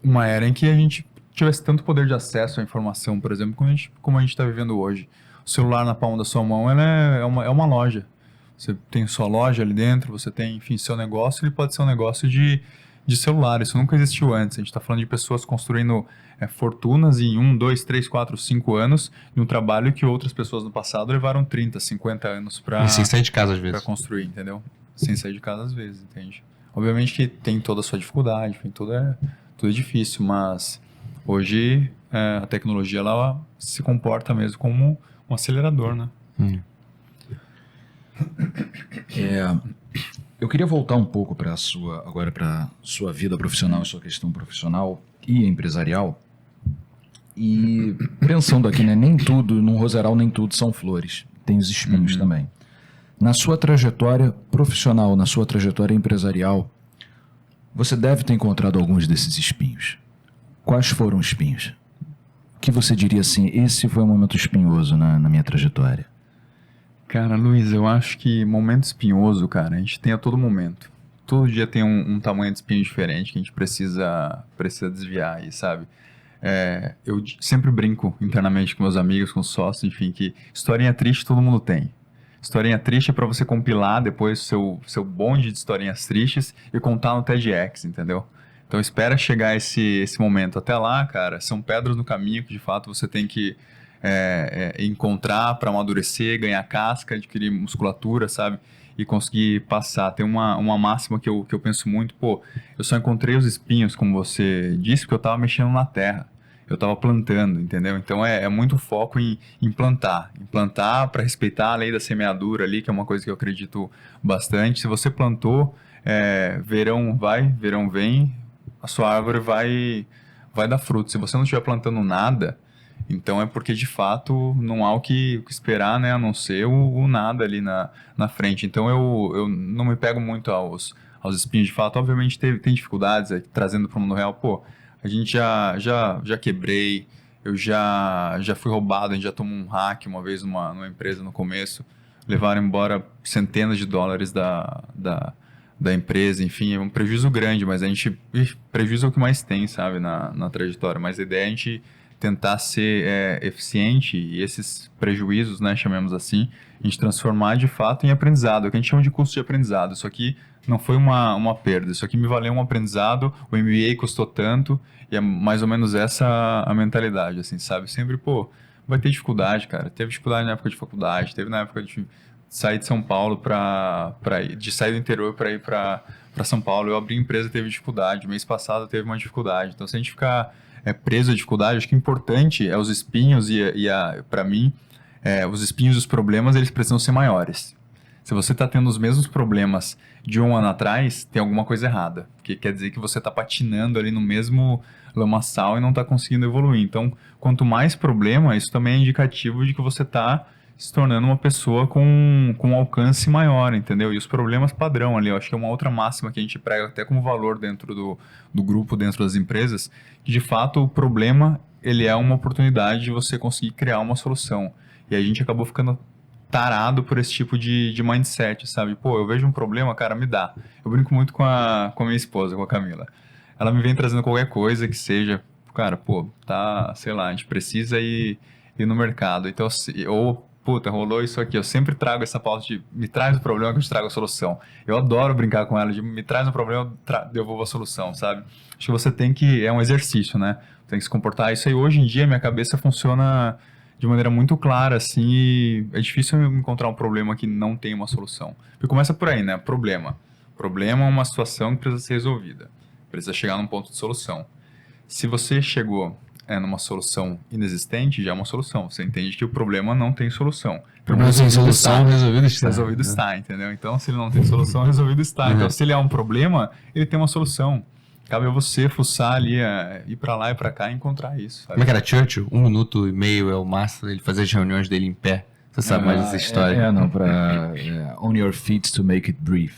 uma era em que a gente tivesse tanto poder de acesso à informação, por exemplo, como a gente está vivendo hoje. O celular na palma da sua mão, ela é uma loja. Você tem sua loja ali dentro, você tem, enfim, seu negócio, ele pode ser um negócio de celular. Isso nunca existiu antes. A gente está falando de pessoas construindo fortunas em 1, 2, 3, 4, 5 anos de um trabalho que outras pessoas no passado levaram 30, 50 anos para... E sem sair de casa às vezes. Para construir, entendeu? Sem sair de casa às vezes, entende? Obviamente que tem toda a sua dificuldade, enfim, tudo é difícil, mas hoje a tecnologia ela se comporta mesmo como um acelerador, né? Eu queria voltar um pouco para sua vida profissional, sua questão profissional e empresarial. E pensando aqui, né, num roseral nem tudo são flores, tem os espinhos também. Na sua trajetória profissional, na sua trajetória empresarial, você deve ter encontrado alguns desses espinhos. Quais foram os espinhos? O que você diria assim, esse foi um momento espinhoso na minha trajetória? Cara, Luiz, eu acho que momento espinhoso, cara, a gente tem a todo momento. Todo dia tem um tamanho de espinho diferente que a gente precisa desviar aí, sabe? Eu sempre brinco internamente com meus amigos, com sócios, enfim, que historinha triste todo mundo tem. Historinha triste é para você compilar depois seu bonde de historinhas tristes e contar no TEDx, entendeu? Então espera chegar esse momento. Até lá, cara, são pedras no caminho que de fato você tem que encontrar para amadurecer, ganhar casca, adquirir musculatura, sabe? E conseguir passar. Tem uma máxima que eu penso muito, pô, eu só encontrei os espinhos, como você disse, porque eu estava mexendo na terra. Eu estava plantando, entendeu? Então é muito foco em plantar. Em plantar para respeitar a lei da semeadura ali, que é uma coisa que eu acredito bastante. Se você plantou, verão vai, verão vem, a sua árvore vai dar fruto. Se você não estiver plantando nada, então é porque de fato não há o que esperar, né? A não ser o nada ali na frente. Então eu não me pego muito aos espinhos de fato. Obviamente tem dificuldades, trazendo para o mundo real, pô. A gente já quebrei, eu já fui roubado, a gente já tomou um hack uma vez numa empresa no começo, levaram embora centenas de dólares da empresa, enfim, é um prejuízo grande, mas prejuízo é o que mais tem, sabe, na trajetória, mas a ideia é a gente tentar ser eficiente e esses prejuízos, né, chamemos assim, a gente transformar de fato em aprendizado, é o que a gente chama de custo de aprendizado. Isso aqui não foi uma perda, isso aqui me valeu um aprendizado, o MBA custou tanto, e é mais ou menos essa a mentalidade, assim, sabe? Sempre, pô, vai ter dificuldade, cara. Teve dificuldade na época de faculdade, teve na época de sair de São Paulo de sair do interior para ir para São Paulo. Eu abri empresa, teve dificuldade. Mês passado teve uma dificuldade. Então, se a gente ficar preso à dificuldade, acho que o importante é os espinhos para mim, os espinhos dos problemas, eles precisam ser maiores. Se você está tendo os mesmos problemas de um ano atrás, tem alguma coisa errada. Porque quer dizer que você está patinando ali no mesmo lamaçal e não está conseguindo evoluir. Então, quanto mais problema, isso também é indicativo de que você está se tornando uma pessoa com um alcance maior, entendeu? E os problemas padrão ali, eu acho que é uma outra máxima que a gente prega até como valor dentro do grupo, dentro das empresas, que de fato o problema, ele é uma oportunidade de você conseguir criar uma solução. E a gente acabou ficando tarado por esse tipo de mindset, sabe? Pô, eu vejo um problema, cara, me dá. Eu brinco muito com a minha esposa, com a Camila. Ela me vem trazendo qualquer coisa que seja, cara, pô, sei lá, a gente precisa ir no mercado. Então, puta, rolou isso aqui. Eu sempre trago essa pauta de me traz o problema que eu te trago a solução. Eu adoro brincar com ela, de me traz um problema, eu devolvo a solução, sabe? Acho que você é um exercício, né? Tem que se comportar. Isso aí, hoje em dia, minha cabeça funciona de maneira muito clara, assim, e é difícil eu encontrar um problema que não tem uma solução. Porque começa por aí, né? Problema. Problema é uma situação que precisa ser resolvida. Precisa chegar num ponto de solução. Se você chegou numa solução inexistente, já é uma solução. Você entende que o problema não tem solução. O problema sem solução, resolvido está. Resolvido está, entendeu? Então, se ele não tem solução, resolvido está. Então, se ele é um problema, ele tem uma solução. Cabe a você fuçar ali, ir pra lá e pra cá e encontrar isso. Sabe? Como é que era Churchill? 1 minuto e meio é o máximo, ele fazia as reuniões dele em pé. Você sabe mais dessa história. On your feet to make it brief.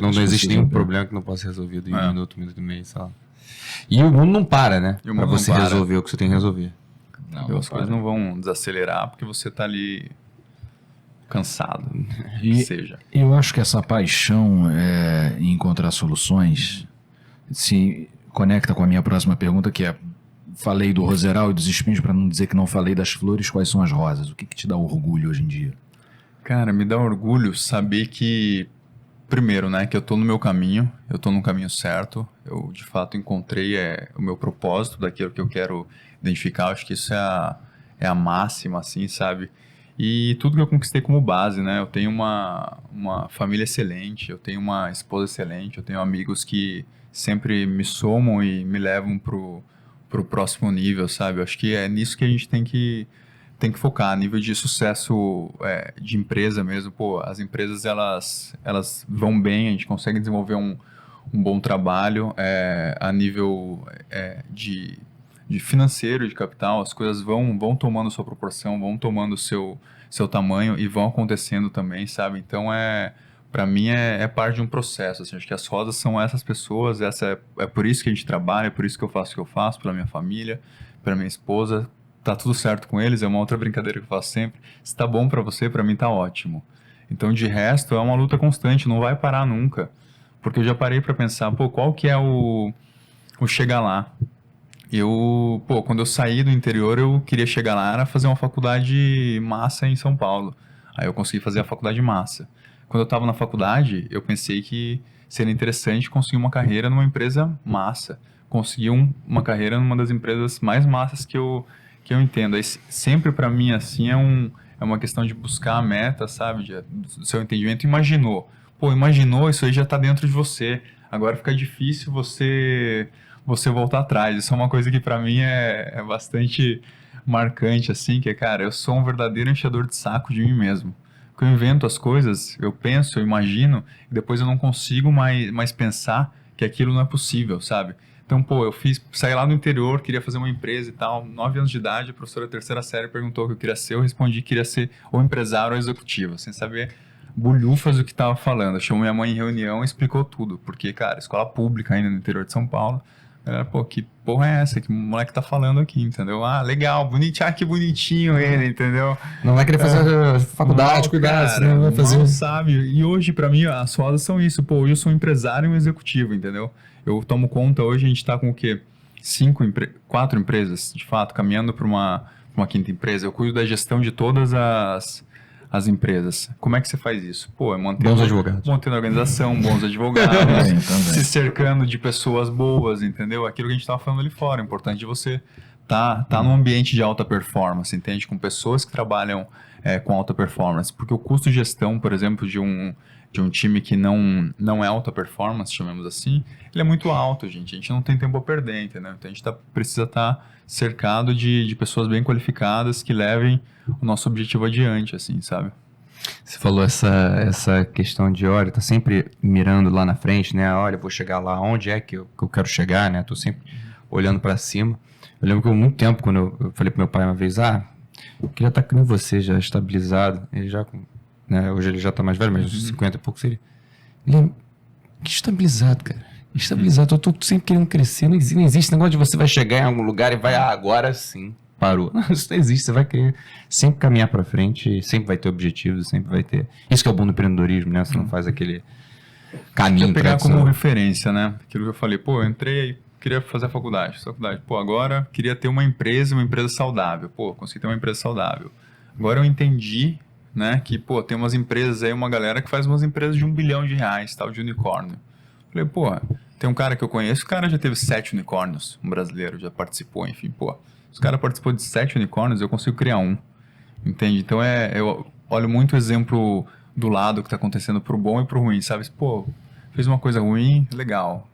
Não existe nenhum problema que não possa ser resolvido em 1 minuto e meio, sei lá. E o mundo não para, né? Pra você resolver o que você tem que resolver. As coisas não vão desacelerar porque você tá ali cansado. Seja. Eu acho que essa paixão em encontrar soluções se conecta com a minha próxima pergunta, que é: falei do roseral e dos espinhos para não dizer que não falei das flores, quais são as rosas? O que te dá orgulho hoje em dia? Cara, me dá orgulho saber que, primeiro, né, que eu tô no meu caminho, eu tô no caminho certo, eu de fato encontrei o meu propósito daquilo que eu quero identificar. Acho que isso é a máxima, assim, sabe? E tudo que eu conquistei como base, né? Eu tenho uma família excelente, eu tenho uma esposa excelente, eu tenho amigos que sempre me somam e me levam pro próximo nível, sabe? Eu acho que é nisso que a gente tem que focar, nível de sucesso de empresa mesmo. Pô, as empresas, elas vão bem, a gente consegue desenvolver um bom trabalho a nível de financeiro, de capital. As coisas vão tomando sua proporção, vão tomando seu tamanho e vão acontecendo também, sabe? Então, para mim é parte de um processo, assim. Acho que as rosas são essas pessoas, é por isso que a gente trabalha, é por isso que eu faço o que eu faço, pela minha família, pela minha esposa. Tá tudo certo com eles, é uma outra brincadeira que eu faço sempre. Se tá bom para você, para mim tá ótimo. Então, de resto, é uma luta constante, não vai parar nunca. Porque eu já parei para pensar, qual que é o chegar lá? Quando eu saí do interior, eu queria chegar lá, era fazer uma faculdade massa em São Paulo. Aí eu consegui fazer a faculdade massa. Quando eu estava na faculdade, eu pensei que seria interessante conseguir uma carreira numa empresa massa. Conseguir uma carreira numa das empresas mais massas que eu entendo. Aí, sempre para mim, assim, é uma questão de buscar a meta, sabe? Do seu entendimento. Imaginou, isso aí já está dentro de você. Agora fica difícil você voltar atrás. Isso é uma coisa que para mim é bastante marcante, assim, que é, cara, eu sou um verdadeiro enchedor de saco de mim mesmo. Porque eu invento as coisas, eu penso, eu imagino, e depois eu não consigo mais pensar que aquilo não é possível, sabe? Então, saí lá do interior, queria fazer uma empresa e tal, 9 anos de idade, a professora da terceira série perguntou o que eu queria ser, eu respondi que queria ser ou empresário ou executivo, sem saber bulhufas do que estava falando. Chamou minha mãe em reunião e explicou tudo, porque, cara, escola pública ainda no interior de São Paulo, que porra é essa? Que moleque tá falando aqui, entendeu? Ah, legal, bonitinho, que bonitinho ele, entendeu? Não vai querer fazer faculdade, cuidado, senão não vai fazer. Não sabe. E hoje, pra mim, as rodas são isso. Hoje eu sou um empresário e um executivo, entendeu? Eu tomo conta, hoje a gente tá com o quê? 4 empresas, de fato, caminhando para uma 5ª empresa. Eu cuido da gestão de todas as empresas. Como é que você faz isso? Bons advogados. Mantendo a organização, bons advogados, se cercando de pessoas boas, entendeu? Aquilo que a gente estava falando ali fora. É importante você tá num ambiente de alta performance, entende? Com pessoas que trabalham com alta performance. Porque o custo de gestão, por exemplo, de um time que não é alta performance, chamemos assim, ele é muito alto, gente. A gente não tem tempo a perder, entendeu? Então a gente precisa estar cercado de pessoas bem qualificadas que levem o nosso objetivo adiante, assim, sabe? Você falou essa questão de, olha, tá sempre mirando lá na frente, né? Olha, vou chegar lá, onde é que eu quero chegar, né? Tô sempre olhando para cima. Eu lembro que há muito tempo, quando eu falei pro meu pai uma vez, eu queria estar com você já estabilizado, ele já né, hoje ele já tá mais velho, mas uns 50 e pouco seria. Que estabilizado, cara. Estabilizado. Eu tô sempre querendo crescer. Não existe negócio de você vai chegar em algum lugar e vai, agora sim, parou. Não, isso não existe. Você vai querer sempre caminhar pra frente, sempre vai ter objetivos, sempre vai ter. Isso que é o bom do empreendedorismo, né? Você não faz aquele caminho pra pegar como referência, né? Aquilo que eu falei, eu entrei aí, queria fazer a faculdade. Agora queria ter uma empresa saudável. Consegui ter uma empresa saudável. Agora eu entendi, né, que, tem umas empresas aí, uma galera que faz umas empresas de R$1 bilhão, tal, de unicórnio. Falei, tem um cara que eu conheço, o cara já teve 7 unicórnios, um brasileiro, já participou, enfim, se o cara participou de 7 unicórnios, eu consigo criar um, entende? Então, eu olho muito o exemplo do lado que tá acontecendo pro bom e pro ruim, sabe? Fez uma coisa ruim, legal,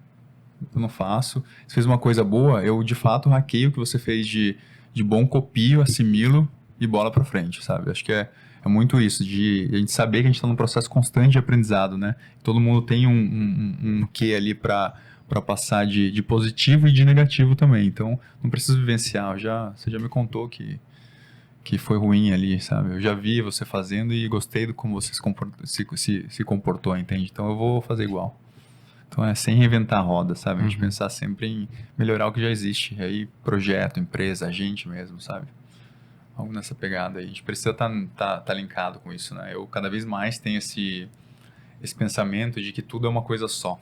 eu não faço. Se fez uma coisa boa, eu, de fato, hackeio o que você fez de bom, copio, assimilo e bola pra frente, sabe? Acho que é muito isso, de a gente saber que a gente está num processo constante de aprendizado, né? Todo mundo tem um quê ali para passar de positivo e de negativo também. Então, não preciso vivenciar. Você já me contou que foi ruim ali, sabe? Eu já vi você fazendo e gostei do como você se comportou, entende? Então, eu vou fazer igual. Então, é sem reinventar a roda, sabe? A gente pensar sempre em melhorar o que já existe. E aí, projeto, empresa, a gente mesmo, sabe? Algo nessa pegada aí. A gente precisa tá linkado com isso, né? Eu cada vez mais tenho esse pensamento de que tudo é uma coisa só.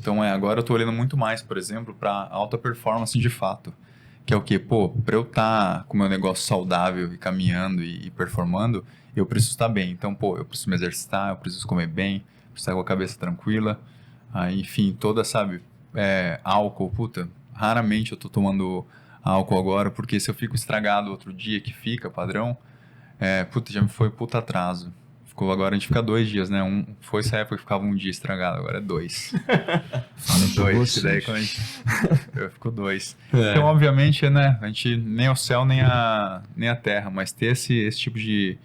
Então, agora eu tô olhando muito mais, por exemplo, para alta performance de fato. Que é o quê? Para eu estar com o meu negócio saudável e caminhando e performando, eu preciso estar bem. Então, eu preciso me exercitar, eu preciso comer bem, preciso estar com a cabeça tranquila. Aí, enfim, sabe, álcool, raramente eu tô tomando álcool agora, porque se eu fico estragado outro dia que fica padrão, já me foi atraso. Agora a gente fica 2 dias, né? Foi essa época que ficava 1 dia estragado, agora é 2. Fala 2, daí quando eu fico 2. Então, obviamente, né? A gente nem o céu, nem a terra, mas ter esse tipo de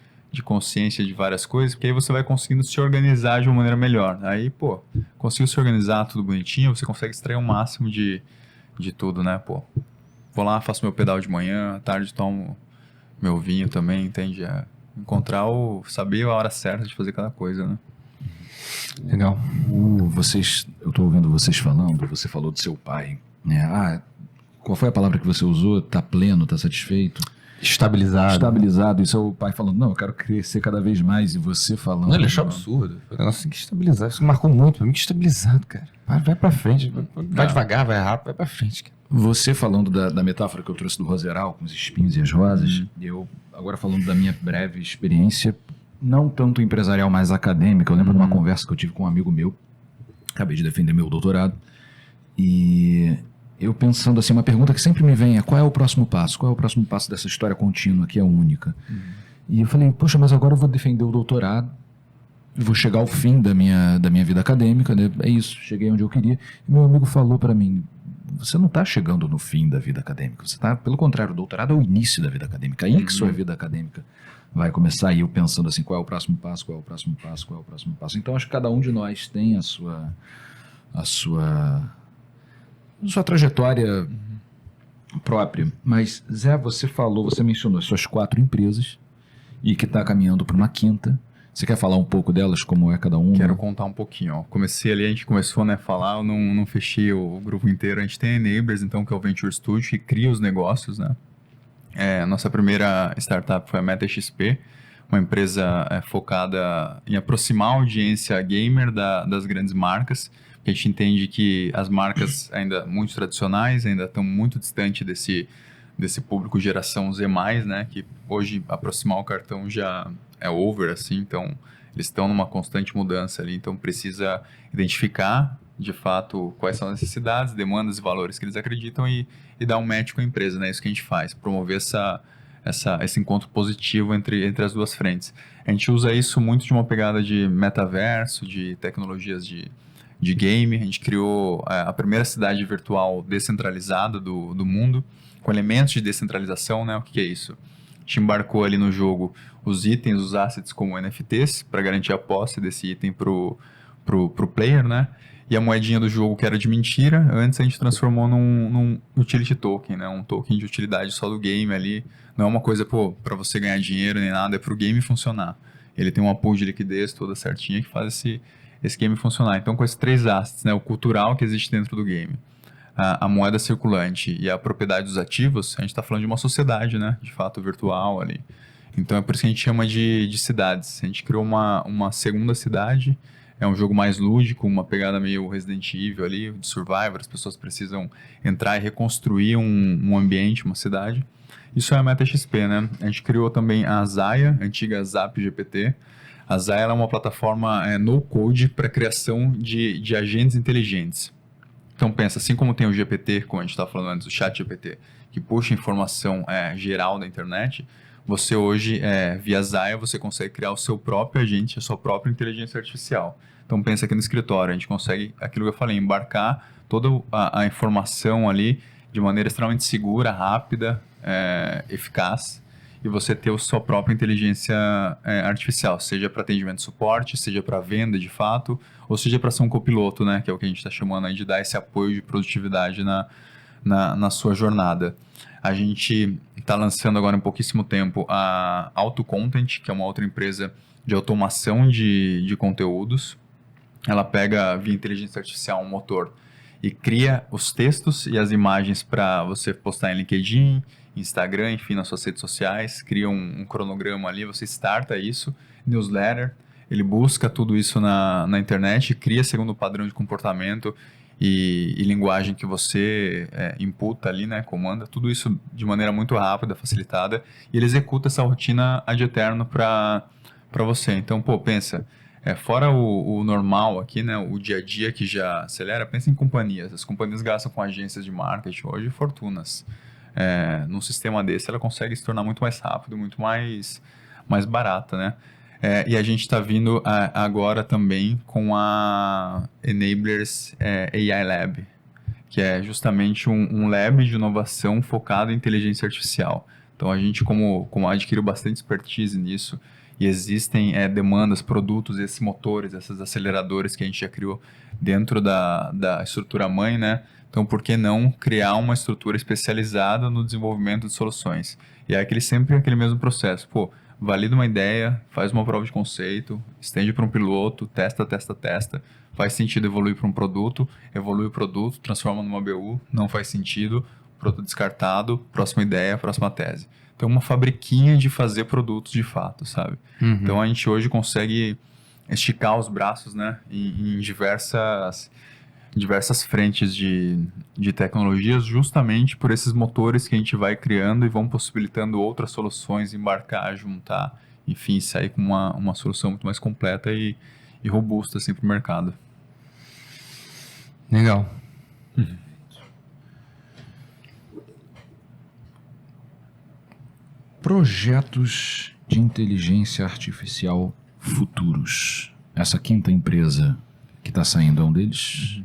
consciência de várias coisas, porque aí você vai conseguindo se organizar de uma maneira melhor. Aí, conseguiu se organizar tudo bonitinho, você consegue extrair o máximo de tudo, né? Vou lá, faço meu pedal de manhã, à tarde tomo meu vinho também, entende? Saber a hora certa de fazer cada coisa, né? Legal. Eu tô ouvindo vocês falando, você falou do seu pai, né? Qual foi a palavra que você usou? Tá pleno, tá satisfeito? Estabilizado. Isso é o pai falando, não, eu quero crescer cada vez mais, e você falando... Não, ele achou absurdo. Nossa, que estabilizado. Isso marcou muito pra mim, que estabilizado, cara. Vai pra frente, vai devagar, vai rápido, vai pra frente, cara. Você falando da metáfora que eu trouxe do roseral, com os espinhos e as rosas, eu agora falando da minha breve experiência, não tanto empresarial, mas acadêmica. Eu lembro de uma conversa que eu tive com um amigo meu, Acabei de defender meu doutorado. E eu pensando assim, uma pergunta que sempre me vem é: qual é o próximo passo? Qual é o próximo passo dessa história contínua que é única? E eu falei, poxa, mas agora eu vou defender o doutorado, vou chegar ao fim da minha vida acadêmica, né? É isso, cheguei onde eu queria. E meu amigo falou para mim, você não está chegando no fim da vida acadêmica, você está, pelo contrário, o doutorado é o início da vida acadêmica, aí que sua vida acadêmica vai começar. E eu pensando assim, qual é o próximo passo, qual é o próximo passo, qual é o próximo passo. Então acho que cada um de nós tem a sua trajetória própria. Mas, Zé, você mencionou as suas 4 empresas e que está caminhando para uma quinta. Você quer falar um pouco delas, como é cada uma? Quero contar um pouquinho, ó. Comecei ali, a gente começou, né, a falar, eu não fechei o grupo inteiro. A gente tem a Enablers, então, que é o Venture Studio, que cria os negócios, né? Nossa primeira startup foi a MetaXP, uma empresa focada em aproximar a audiência gamer das grandes marcas. A gente entende que as marcas ainda muito tradicionais ainda estão muito distantes desse público geração Z+, né? Que hoje aproximar o cartão já é over, assim, então eles estão numa constante mudança ali, então precisa identificar de fato quais são as necessidades, demandas e valores que eles acreditam e dar um match com a empresa, né? Isso que a gente faz, promover esse encontro positivo entre as duas frentes. A gente usa isso muito de uma pegada de metaverso, de tecnologias de game. A gente criou a primeira cidade virtual descentralizada do mundo, com elementos de descentralização, né? O que é isso? A gente embarcou ali no jogo os itens, os assets como NFTs, para garantir a posse desse item pro player, né? E a moedinha do jogo, que era de mentira, antes a gente transformou num utility token, né? Um token de utilidade só do game ali. Não é uma coisa, para você ganhar dinheiro nem nada, é para o game funcionar. Ele tem uma pool de liquidez toda certinha que faz esse game funcionar. Então, com esses 3 assets, né? O cultural que existe dentro do game, a moeda circulante e a propriedade dos ativos, a gente está falando de uma sociedade, né? De fato, virtual ali. Então, é por isso que a gente chama de cidades. A gente criou uma segunda cidade. É um jogo mais lúdico, uma pegada meio Resident Evil ali, de Survivor. As pessoas precisam entrar e reconstruir um ambiente, uma cidade. Isso é a MetaXP, né? A gente criou também a Zaya, antiga Zap GPT. A Zaya é uma plataforma no-code para criação de agentes inteligentes. Então pensa, assim como tem o GPT, como a gente estava falando antes, o chat GPT, que puxa informação geral da internet, você hoje, via Zaya, você consegue criar o seu próprio agente, a sua própria inteligência artificial. Então pensa aqui no escritório, a gente consegue, aquilo que eu falei, embarcar toda a informação ali de maneira extremamente segura, rápida, eficaz, e você ter a sua própria inteligência artificial, seja para atendimento e suporte, seja para venda de fato, ou seja para ser um copiloto, né, que é o que a gente está chamando aí de dar esse apoio de produtividade na sua jornada. A gente está lançando agora em pouquíssimo tempo a AutoContent, que é uma outra empresa de automação de conteúdos. Ela pega via inteligência artificial um motor e cria os textos e as imagens para você postar em LinkedIn, Instagram, enfim, nas suas redes sociais, cria um cronograma ali, você starta isso, newsletter, ele busca tudo isso na internet, cria segundo o padrão de comportamento e linguagem que você imputa ali, né, comanda, tudo isso de maneira muito rápida, facilitada, e ele executa essa rotina ad eterno para você. Então, pensa, fora o normal aqui, né, o dia a dia que já acelera, pensa em companhias. As companhias gastam com agências de marketing hoje fortunas. Num sistema desse, ela consegue se tornar muito mais rápido, muito mais barata, né? E a gente está vindo agora também com a Enablers AI Lab, que é justamente um lab de inovação focado em inteligência artificial. Então, a gente, como adquiriu bastante expertise nisso, e existem demandas, produtos, esses motores, esses aceleradores que a gente já criou dentro da estrutura mãe, né? Então, por que não criar uma estrutura especializada no desenvolvimento de soluções? E é sempre aquele mesmo processo. Valida uma ideia, faz uma prova de conceito, estende para um piloto, testa. Faz sentido evoluir para um produto, evolui o produto, transforma numa BU, não faz sentido, produto descartado, próxima ideia, próxima tese. Então, uma fabriquinha de fazer produtos de fato, sabe? Uhum. Então, a gente hoje consegue esticar os braços, né, em diversas frentes de tecnologias, justamente por esses motores que a gente vai criando e vão possibilitando outras soluções, embarcar, juntar, enfim, sair com uma solução muito mais completa e robusta assim, para o mercado. Legal. Projetos de inteligência artificial futuros. Essa quinta empresa que está saindo é um deles?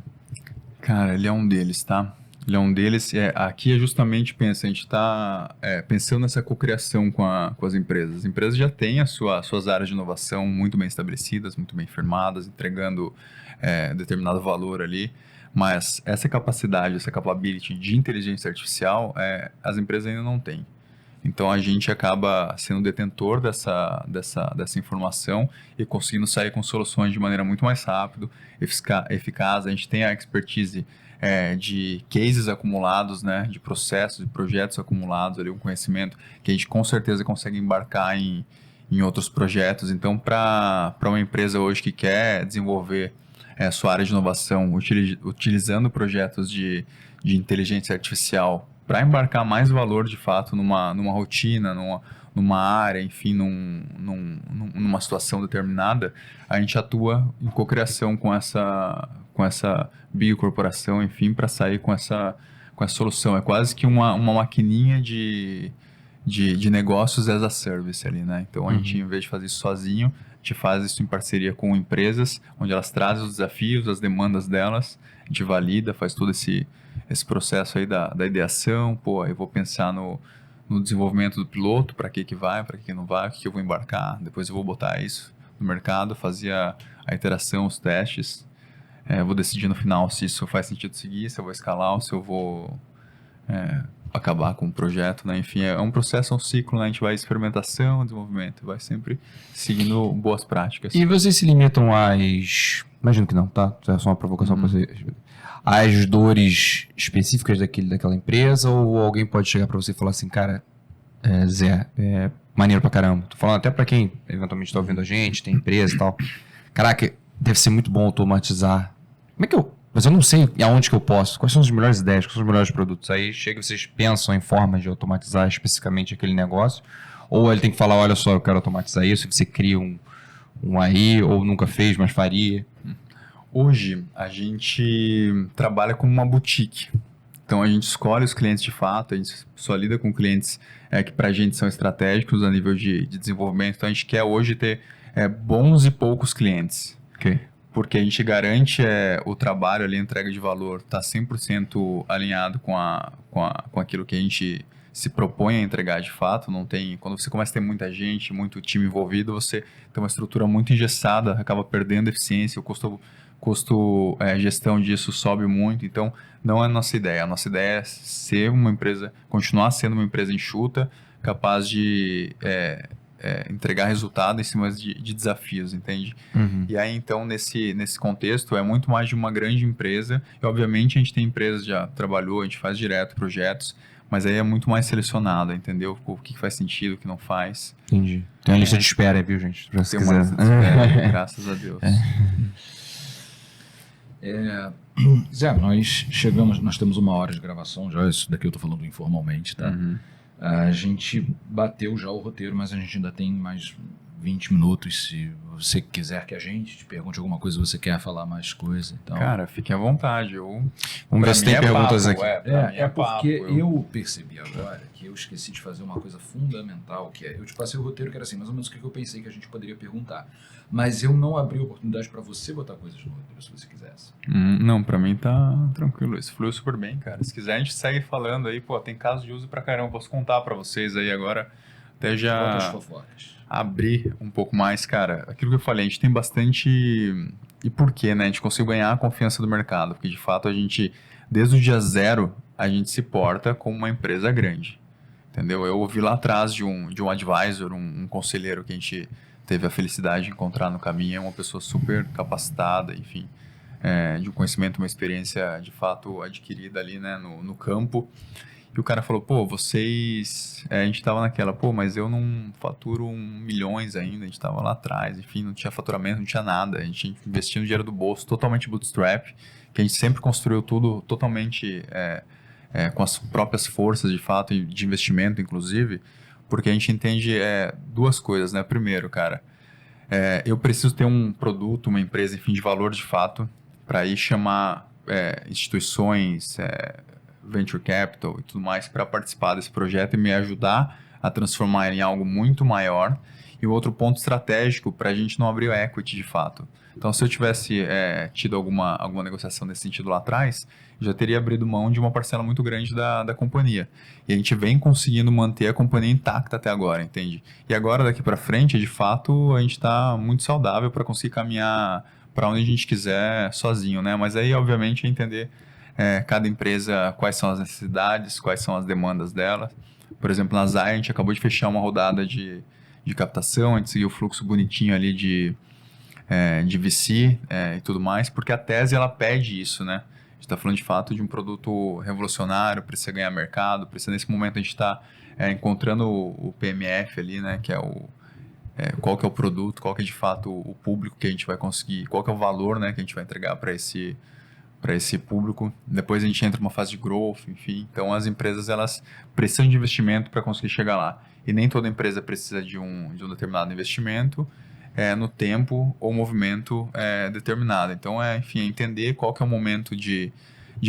Cara, ele é um deles, tá? Ele é um deles. Aqui é justamente, a gente está pensando nessa cocriação com as empresas. As empresas já têm suas áreas de inovação muito bem estabelecidas, muito bem firmadas, entregando determinado valor ali. Mas essa capacidade, essa capability de inteligência artificial, as empresas ainda não têm. Então, a gente acaba sendo detentor dessa informação e conseguindo sair com soluções de maneira muito mais rápida, eficaz. A gente tem a expertise de cases acumulados, né, de processos e projetos acumulados, ali, um conhecimento que a gente com certeza consegue embarcar em outros projetos. Então, para uma empresa hoje que quer desenvolver sua área de inovação utilizando projetos de inteligência artificial para embarcar mais valor, de fato, numa rotina, numa área, enfim, numa situação determinada, a gente atua em cocriação com essa biocorporação, enfim, para sair com essa solução. É quase que uma maquininha de negócios as a service ali, né? Então, a gente, em vez de fazer isso sozinho, a gente faz isso em parceria com empresas, onde elas trazem os desafios, as demandas delas, a gente valida, faz todo esse processo aí da ideação. Pô, eu vou pensar no desenvolvimento do piloto, para que vai, para que não vai, o que eu vou embarcar, depois eu vou botar isso no mercado, fazer a iteração, os testes, vou decidir no final se isso faz sentido seguir, se eu vou escalar ou se eu vou acabar com o projeto, né? Enfim, é um processo, é um ciclo, né? A gente vai experimentação, desenvolvimento, vai sempre seguindo boas práticas. E vocês se limitam imagino que não, tá? É só uma provocação para você. As dores específicas daquela empresa, ou alguém pode chegar para você e falar assim, cara, Zé, maneiro pra caramba. Tô falando até para quem eventualmente tá ouvindo a gente, tem empresa e tal. Caraca, deve ser muito bom automatizar. Mas eu não sei aonde que eu posso. Quais são as melhores ideias, quais são os melhores produtos? Aí chega, vocês pensam em formas de automatizar especificamente aquele negócio, ou ele tem que falar, olha só, eu quero automatizar isso, e você cria um aí, ou nunca fez, mas faria. Hoje, a gente trabalha como uma boutique. Então, a gente escolhe os clientes de fato, a gente só lida com clientes que para a gente são estratégicos a nível de desenvolvimento. Então, a gente quer hoje ter bons e poucos clientes. Ok. Porque a gente garante o trabalho ali, a entrega de valor, está 100% alinhado com aquilo que a gente se propõe a entregar de fato. Não tem, quando você começa a ter muita gente, muito time envolvido, você tem uma estrutura muito engessada, acaba perdendo eficiência, o custo gestão disso sobe muito. Então, não é a nossa ideia. A nossa ideia é ser uma empresa, continuar sendo uma empresa enxuta, capaz de entregar resultado em cima de desafios, entende? Uhum. E aí, então, nesse contexto, é muito mais de uma grande empresa. E, obviamente, a gente tem empresas que já trabalhou, a gente faz direto projetos, mas aí é muito mais selecionado, entendeu? O que faz sentido, o que não faz. Entendi. Tem uma lista de espera, viu, gente? Tem uma lista de espera, graças a Deus. Zé, nós temos 1 hora de gravação já, isso daqui eu tô falando informalmente, tá? Uhum. A gente bateu já o roteiro, mas a gente ainda tem mais 20 minutos. Se você quiser que a gente te pergunte alguma coisa, você quer falar mais coisa, então... Cara, fiquem à vontade. Vamos ver se tem perguntas aqui. Porque eu percebi agora que eu esqueci de fazer uma coisa fundamental, que eu te passei o roteiro que era assim, mais ou menos o que eu pensei que a gente poderia perguntar. Mas eu não abri oportunidade para você botar coisas no roteiro, se você quisesse. Não, pra mim tá tranquilo. Isso fluiu super bem, cara. Se quiser, a gente segue falando aí. Pô, tem casos de uso pra caramba. Posso contar pra vocês aí agora. Até já Bota as fofocas. abrir um pouco mais, cara. Aquilo que eu falei, a gente tem bastante... E por quê, né? A gente conseguiu ganhar a confiança do mercado. Porque, de fato, a gente, desde o dia zero, a gente se porta como uma empresa grande. Entendeu? Eu ouvi lá atrás de um advisor, um conselheiro que a gente teve a felicidade de encontrar no caminho. É uma pessoa super capacitada, enfim, de um conhecimento, uma experiência de fato adquirida ali, né, no campo. E o cara falou, pô, vocês... a gente tava naquela, pô, mas eu não faturo milhões ainda, a gente tava lá atrás, enfim, não tinha faturamento, não tinha nada. A gente investia no dinheiro do bolso, totalmente bootstrap, que a gente sempre construiu tudo totalmente com as próprias forças, de fato, de investimento, inclusive, porque a gente entende 2 coisas, né? Primeiro, cara, eu preciso ter um produto, uma empresa, enfim, de valor de fato, para ir chamar instituições, venture capital e tudo mais para participar desse projeto e me ajudar a transformar ele em algo muito maior. E o outro ponto estratégico para a gente não abrir o equity de fato. Então, se eu tivesse tido alguma negociação nesse sentido lá atrás, já teria abrido mão de uma parcela muito grande da companhia. E a gente vem conseguindo manter a companhia intacta até agora, entende? E agora, daqui para frente, de fato, a gente está muito saudável para conseguir caminhar para onde a gente quiser sozinho, né? Mas aí, obviamente, é entender cada empresa, quais são as necessidades, quais são as demandas dela. Por exemplo, na Zai, a gente acabou de fechar uma rodada de captação, a gente seguiu o fluxo bonitinho ali de VC e tudo mais, porque a tese ela pede isso, né? A gente está falando de fato de um produto revolucionário, precisa ganhar mercado, precisa nesse momento a gente está encontrando o PMF ali, né? Que é qual que é o produto, qual que é de fato o público que a gente vai conseguir, qual que é o valor, né, que a gente vai entregar para esse público. Depois a gente entra numa fase de growth, enfim. Então as empresas elas precisam de investimento para conseguir chegar lá. E nem toda empresa precisa de um determinado investimento no tempo ou movimento determinado. Então, enfim, entender qual que é o momento de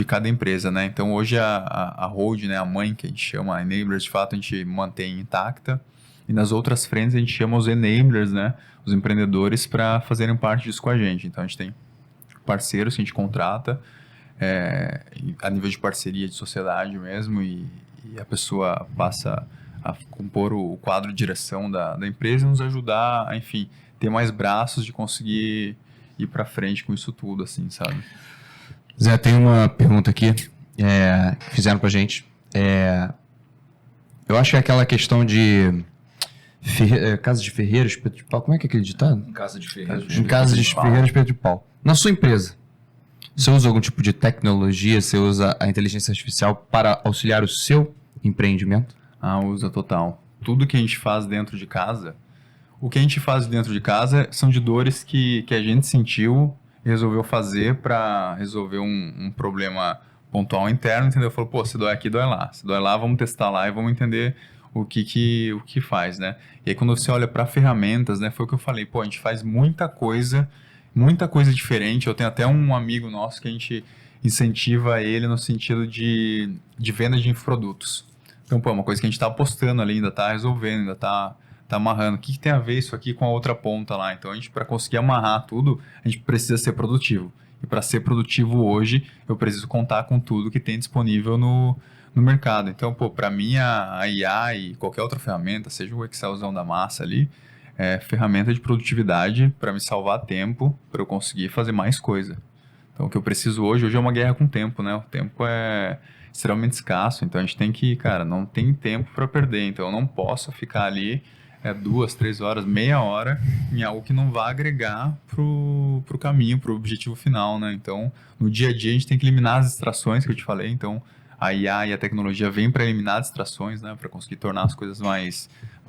cada empresa, né? Então, hoje a hold, né, a mãe que a gente chama, a enablers, de fato, a gente mantém intacta. E nas outras frentes, a gente chama os enablers, né, os empreendedores, para fazerem parte disso com a gente. Então, a gente tem parceiros que a gente contrata a nível de parceria de sociedade mesmo e a pessoa passa a compor o quadro de direção da empresa e nos ajudar a, enfim, ter mais braços de conseguir ir para frente com isso tudo, assim, sabe? Zé, tem uma pergunta aqui que fizeram pra gente. Eu acho que é aquela questão de casa de ferreiro, espeto de pau. Como é que é aquele ditado? Em casa de ferreiro. Em casa de ferreiro, espeto de pau. Na sua empresa, você usa algum tipo de tecnologia, você usa a inteligência artificial para auxiliar o seu empreendimento? Usa total. Tudo que a gente faz dentro de casa, o que a gente faz dentro de casa são de dores que a gente sentiu e resolveu fazer para resolver um problema pontual interno, entendeu? Falou, pô, se dói aqui, dói lá. Se dói lá, vamos testar lá e vamos entender o que faz, né? E aí quando você olha para ferramentas, né, foi o que eu falei, pô, a gente faz muita coisa diferente. Eu tenho até um amigo nosso que a gente incentiva ele no sentido de venda de infoprodutos. Então, pô, é uma coisa que a gente está apostando ali, ainda está resolvendo, ainda está amarrando. O que tem a ver isso aqui com a outra ponta lá? Então, a gente, para conseguir amarrar tudo, a gente precisa ser produtivo. E para ser produtivo hoje, eu preciso contar com tudo que tem disponível no mercado. Então, pô, para mim, a IA e qualquer outra ferramenta, seja o Excelzão da massa ali, ferramenta de produtividade para me salvar tempo, para eu conseguir fazer mais coisa. Então, o que eu preciso hoje é uma guerra com o tempo, né? O tempo é extremamente escasso, então a gente tem que, cara, não tem tempo para perder. Então, eu não posso ficar ali 2, 3 horas, meia hora em algo que não vai agregar pro caminho, pro objetivo final, né? Então, no dia a dia, a gente tem que eliminar as distrações que eu te falei. Então, a IA e a tecnologia vêm para eliminar distrações, né? Para conseguir tornar as coisas mais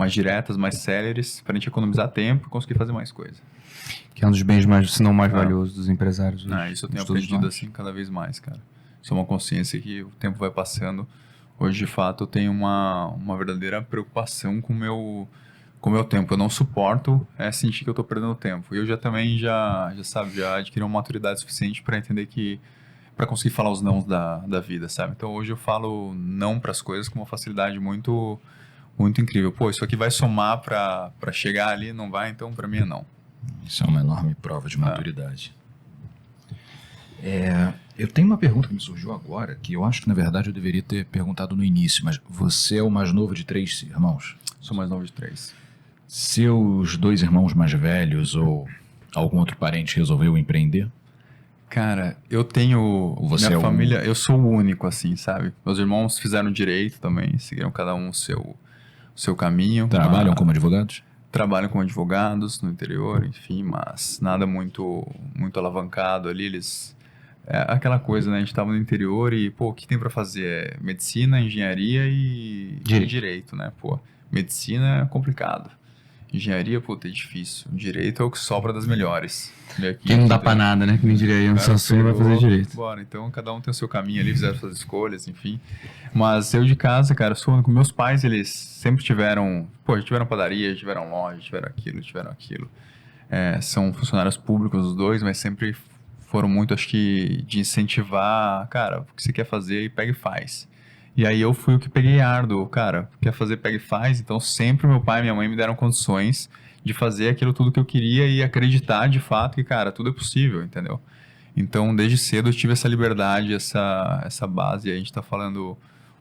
diretas, mais céleres, para a gente economizar tempo e conseguir fazer mais coisa. Que é um dos bens mais, se não mais valiosos dos empresários hoje. Isso eu tenho aprendido assim cada vez mais, cara. Isso é uma consciência que o tempo vai passando. Hoje, de fato, eu tenho uma verdadeira preocupação com o meu tempo. Eu não suporto sentir que eu estou perdendo tempo. E eu já adquiri uma maturidade suficiente para entender que para conseguir falar os nãos da vida, sabe? Então, hoje eu falo não para as coisas com uma facilidade muito, muito incrível. Pô, isso aqui vai somar para chegar ali, não vai? Então, para mim é não. Isso é uma enorme prova de maturidade. Eu tenho uma pergunta que me surgiu agora, que eu acho que, na verdade, eu deveria ter perguntado no início, mas você é o mais novo de 3 irmãos? Sou mais novo de 3. Seus 2 irmãos mais velhos ou algum outro parente resolveu empreender? Cara, eu tenho... Você minha família, eu sou o único, assim, sabe? Meus irmãos fizeram direito também, seguiram cada um o seu caminho. Trabalham como advogados? Trabalham como advogados no interior, enfim, mas nada muito, muito alavancado ali. Eles... aquela coisa, né? A gente estava no interior e, pô, o que tem para fazer? Medicina, engenharia e direito, né? Pô, medicina é complicado. Engenharia, puta, é difícil. Direito é o que sobra das melhores. Quem não dá pra nada, né? Que nem diria eu, só sou vai fazer direito. Bora, então cada um tem o seu caminho ali, fizeram suas escolhas, enfim. Mas eu de casa, cara, sou único. Meus pais, eles sempre tiveram padaria, tiveram loja, tiveram aquilo. São funcionários públicos os dois, mas sempre foram muito, acho que, de incentivar, cara, o que você quer fazer e pega e faz. E aí eu fui o que peguei árduo, cara, quer fazer, pega e faz. Então sempre meu pai e minha mãe me deram condições de fazer aquilo tudo que eu queria e acreditar de fato que, cara, tudo é possível, entendeu? Então, desde cedo eu tive essa liberdade, essa base. E a gente tá falando,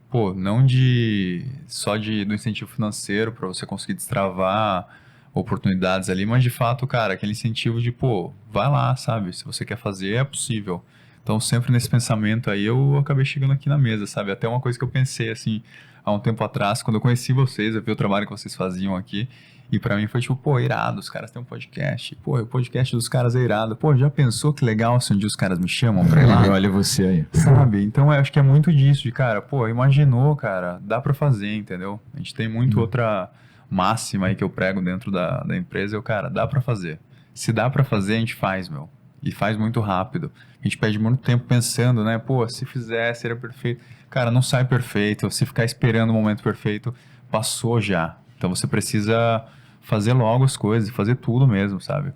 pô, não do incentivo financeiro para você conseguir destravar oportunidades ali, mas de fato, cara, aquele incentivo de, pô, vai lá, sabe? Se você quer fazer, é possível. Então, sempre nesse pensamento aí, eu acabei chegando aqui na mesa, sabe? Até uma coisa que eu pensei, assim, há um tempo atrás, quando eu conheci vocês, eu vi o trabalho que vocês faziam aqui, e pra mim foi tipo, pô, irado, os caras têm um podcast. Pô, o podcast dos caras é irado. Pô, já pensou que legal se um dia os caras me chamam pra ir lá? Olha você aí. Sabe? Então, eu acho que é muito disso, de cara, pô, imaginou, cara, dá pra fazer, entendeu? A gente tem muito outra máxima aí que eu prego dentro da empresa, cara, dá pra fazer. Se dá pra fazer, a gente faz, meu. E faz muito rápido. A gente perde muito tempo pensando, né? Pô, se fizer, seria perfeito. Cara, não sai perfeito. Se ficar esperando o momento perfeito, passou já. Então, você precisa fazer logo as coisas, fazer tudo mesmo, sabe?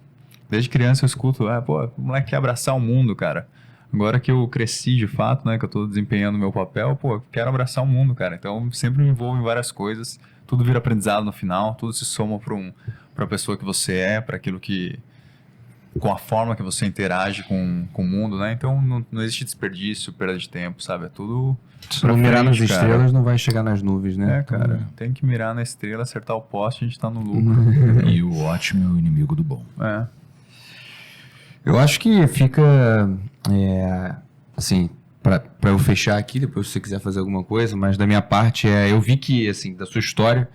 Desde criança eu escuto, pô, o moleque quer abraçar o mundo, cara. Agora que eu cresci de fato, né, que eu tô desempenhando o meu papel, pô, eu quero abraçar o mundo, cara. Então, sempre me envolvo em várias coisas, tudo vira aprendizado no final, tudo se soma pra pessoa que você é, para aquilo que... com a forma que você interage com o mundo, né? Então, não existe desperdício, perda de tempo, sabe? É tudo... Se não mirar nas estrelas, não vai chegar nas nuvens, né? É, cara, tem que mirar na estrela, acertar o poste, a gente tá no lucro. E o ótimo é o inimigo do bom. É. Eu acho que fica, assim, para eu fechar aqui, depois se você quiser fazer alguma coisa, mas da minha parte, eu vi que, assim, da sua história,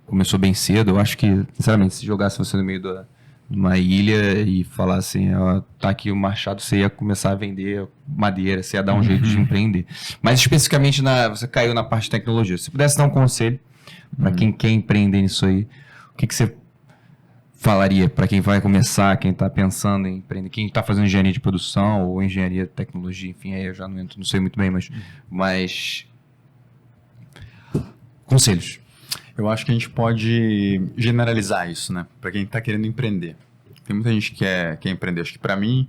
começou bem cedo. Eu acho que, sinceramente, se jogasse você no meio de uma ilha e falasse, ó, tá aqui o machado, você ia começar a vender madeira, você ia dar um jeito de empreender. Mas especificamente, você caiu na parte de tecnologia. Se pudesse dar um conselho para quem quer empreender nisso aí, o que você falaria para quem vai começar, quem está pensando em empreender, quem está fazendo engenharia de produção ou engenharia de tecnologia, enfim, aí eu já não entro, não sei muito bem, mas conselhos. Eu acho que a gente pode generalizar isso, né? Para quem está querendo empreender. Tem muita gente que quer empreender. Acho que para mim,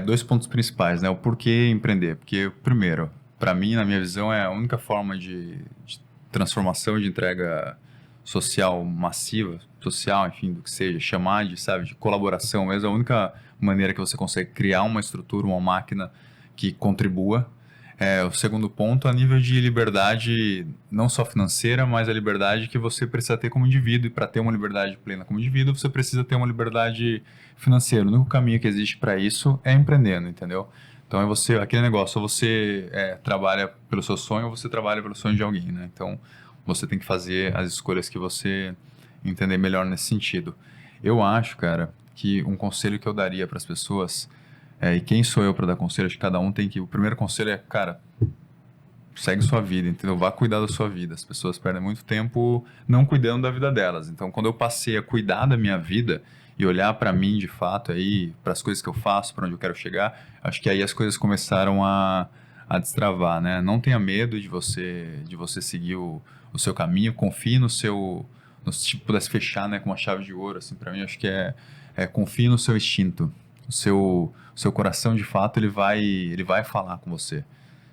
2 pontos principais, né? O porquê empreender. Porque, primeiro, para mim, na minha visão, é a única forma de transformação, de entrega social massiva, social, enfim, do que seja, chamar de colaboração mesmo, é a única maneira que você consegue criar uma estrutura, uma máquina que contribua. O segundo ponto, a nível de liberdade, não só financeira, mas a liberdade que você precisa ter como indivíduo. E para ter uma liberdade plena como indivíduo, você precisa ter uma liberdade financeira. O único caminho que existe para isso é empreendendo, entendeu? Então, aquele negócio, ou você trabalha pelo seu sonho, ou você trabalha pelo sonho de alguém, né? Então, você tem que fazer as escolhas que você entender melhor nesse sentido. Eu acho, cara, que um conselho que eu daria para as pessoas... e quem sou eu para dar conselho? Acho que cada um tem que... O primeiro conselho é, cara, segue sua vida, entendeu? Vá cuidar da sua vida. As pessoas perdem muito tempo não cuidando da vida delas. Então, quando eu passei a cuidar da minha vida e olhar para mim, de fato, aí, para as coisas que eu faço, para onde eu quero chegar, acho que aí as coisas começaram a destravar, né? Não tenha medo de você seguir o seu caminho, confie no seu... Se pudesse fechar, né, com uma chave de ouro, assim, para mim, acho que confie no seu instinto. O seu coração, de fato, ele vai falar com você.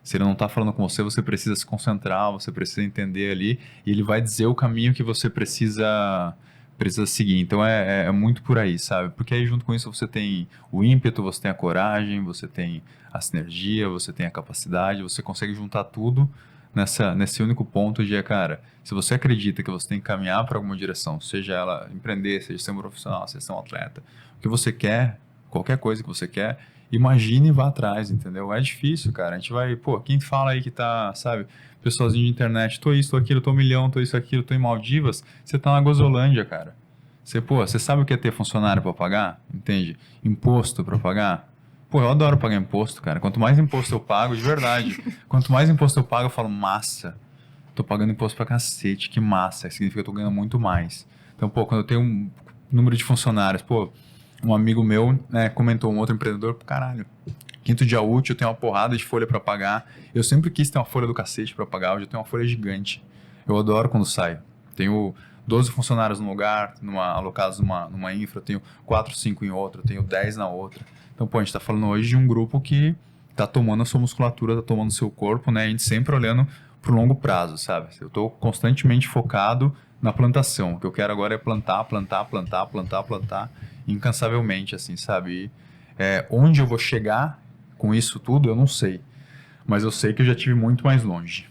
Se ele não está falando com você, você precisa se concentrar, você precisa entender ali, e ele vai dizer o caminho que você precisa seguir. Então, é muito por aí, sabe? Porque aí, junto com isso, você tem o ímpeto, você tem a coragem, você tem a sinergia, você tem a capacidade, você consegue juntar tudo nesse único ponto de, cara, se você acredita que você tem que caminhar para alguma direção, seja ela empreender, seja ser um profissional, seja ser um atleta, o que você quer, qualquer coisa que você quer, imagine e vá atrás, entendeu? É difícil, cara. A gente vai... Pô, quem fala aí que tá, sabe, pessoalzinho de internet, tô isso, tô aquilo, tô 1 milhão, tô isso, aquilo, tô em Maldivas, você tá na Gozolândia, cara. Você sabe o que é ter funcionário pra pagar? Entende? Imposto pra pagar? Pô, eu adoro pagar imposto, cara. Quanto mais imposto eu pago, de verdade, quanto mais imposto eu pago, eu falo, massa, tô pagando imposto pra cacete, que massa, significa que eu tô ganhando muito mais. Então, pô, quando eu tenho um número de funcionários, pô, um amigo meu, comentou, um outro empreendedor, caralho, 5º dia útil, eu tenho uma porrada de folha para pagar. Eu sempre quis ter uma folha do cacete para pagar, hoje eu tenho uma folha gigante. Eu adoro quando saio. Tenho 12 funcionários num lugar, alocados numa infra, eu tenho 4, 5 em outra, eu tenho 10 na outra. Então, pô, a gente tá falando hoje de um grupo que tá tomando a sua musculatura, tá tomando o seu corpo, né? A gente sempre olhando pro longo prazo, sabe? Eu tô constantemente focado na plantação. O que eu quero agora é plantar, incansavelmente, assim, sabe? Onde eu vou chegar com isso tudo, eu não sei. Mas eu sei que eu já tive muito mais longe.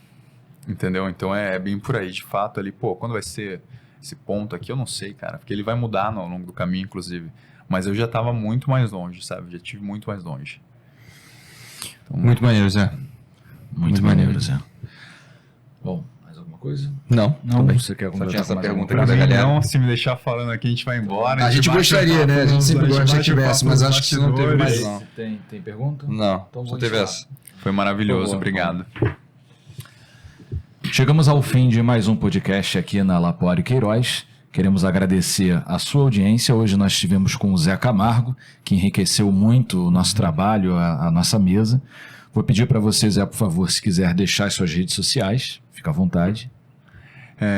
Entendeu? Então é bem por aí. De fato, ali, pô, quando vai ser esse ponto aqui, eu não sei, cara. Porque ele vai mudar ao longo do caminho, inclusive. Mas eu já tava muito mais longe, sabe? Já tive muito mais longe. Então, muito maneiro, Zé. Muito maneiro, Zé. Bom, mais alguma coisa? Não. Você quer Só tinha essa pergunta Pra aqui da mim, galera. não, se me deixar falando aqui, a gente vai embora. A gente gostaria, né? A gente sempre gosta que tivesse, mas acho que não teve mais, não. Tem pergunta? Não, Então só vou teve encerrar. essa. Foi maravilhoso, Boa, obrigado. Chegamos ao fim de mais um podcast aqui na Lapore Queiroz. Queremos agradecer a sua audiência. Hoje nós estivemos com o Zé Camargo, que enriqueceu muito o nosso trabalho, a nossa mesa. Vou pedir para você, Zé, por favor, se quiser deixar as suas redes sociais, fica à vontade.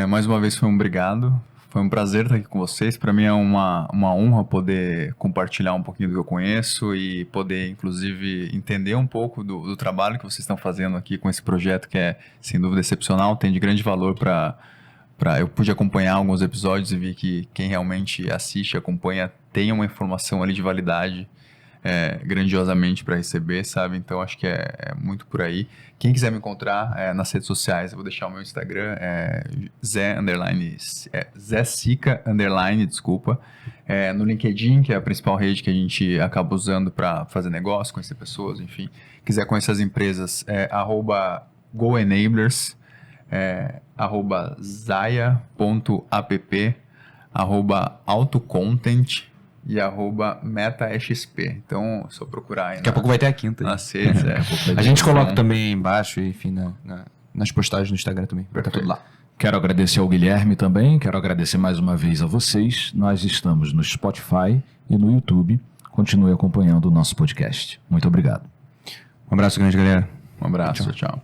Mais uma vez foi um obrigado. Foi um prazer estar aqui com vocês. Para mim é uma honra poder compartilhar um pouquinho do que eu conheço e poder, inclusive, entender um pouco do trabalho que vocês estão fazendo aqui com esse projeto que é, sem dúvida, excepcional. Tem de grande valor eu pude acompanhar alguns episódios e vi que quem realmente assiste, acompanha, tem uma informação ali de validade grandiosamente para receber, sabe? Então acho que é muito por aí. Quem quiser me encontrar nas redes sociais, eu vou deixar o meu Instagram, Zé Sica, desculpa. No LinkedIn, que é a principal rede que a gente acaba usando para fazer negócio, conhecer pessoas, enfim. Quiser conhecer as empresas, @GoEnablers, @zaya.app, @autocontent e @metaexp. Então, só procurar aí. Daqui a pouco vai ter a quinta. Nas redes, A gente coloca também embaixo, enfim, nas postagens no Instagram também. Vai estar tudo lá. Quero agradecer ao Guilherme também, quero agradecer mais uma vez a vocês. Nós estamos no Spotify e no YouTube. Continue acompanhando o nosso podcast. Muito obrigado. Um abraço grande, galera. Um abraço, tchau.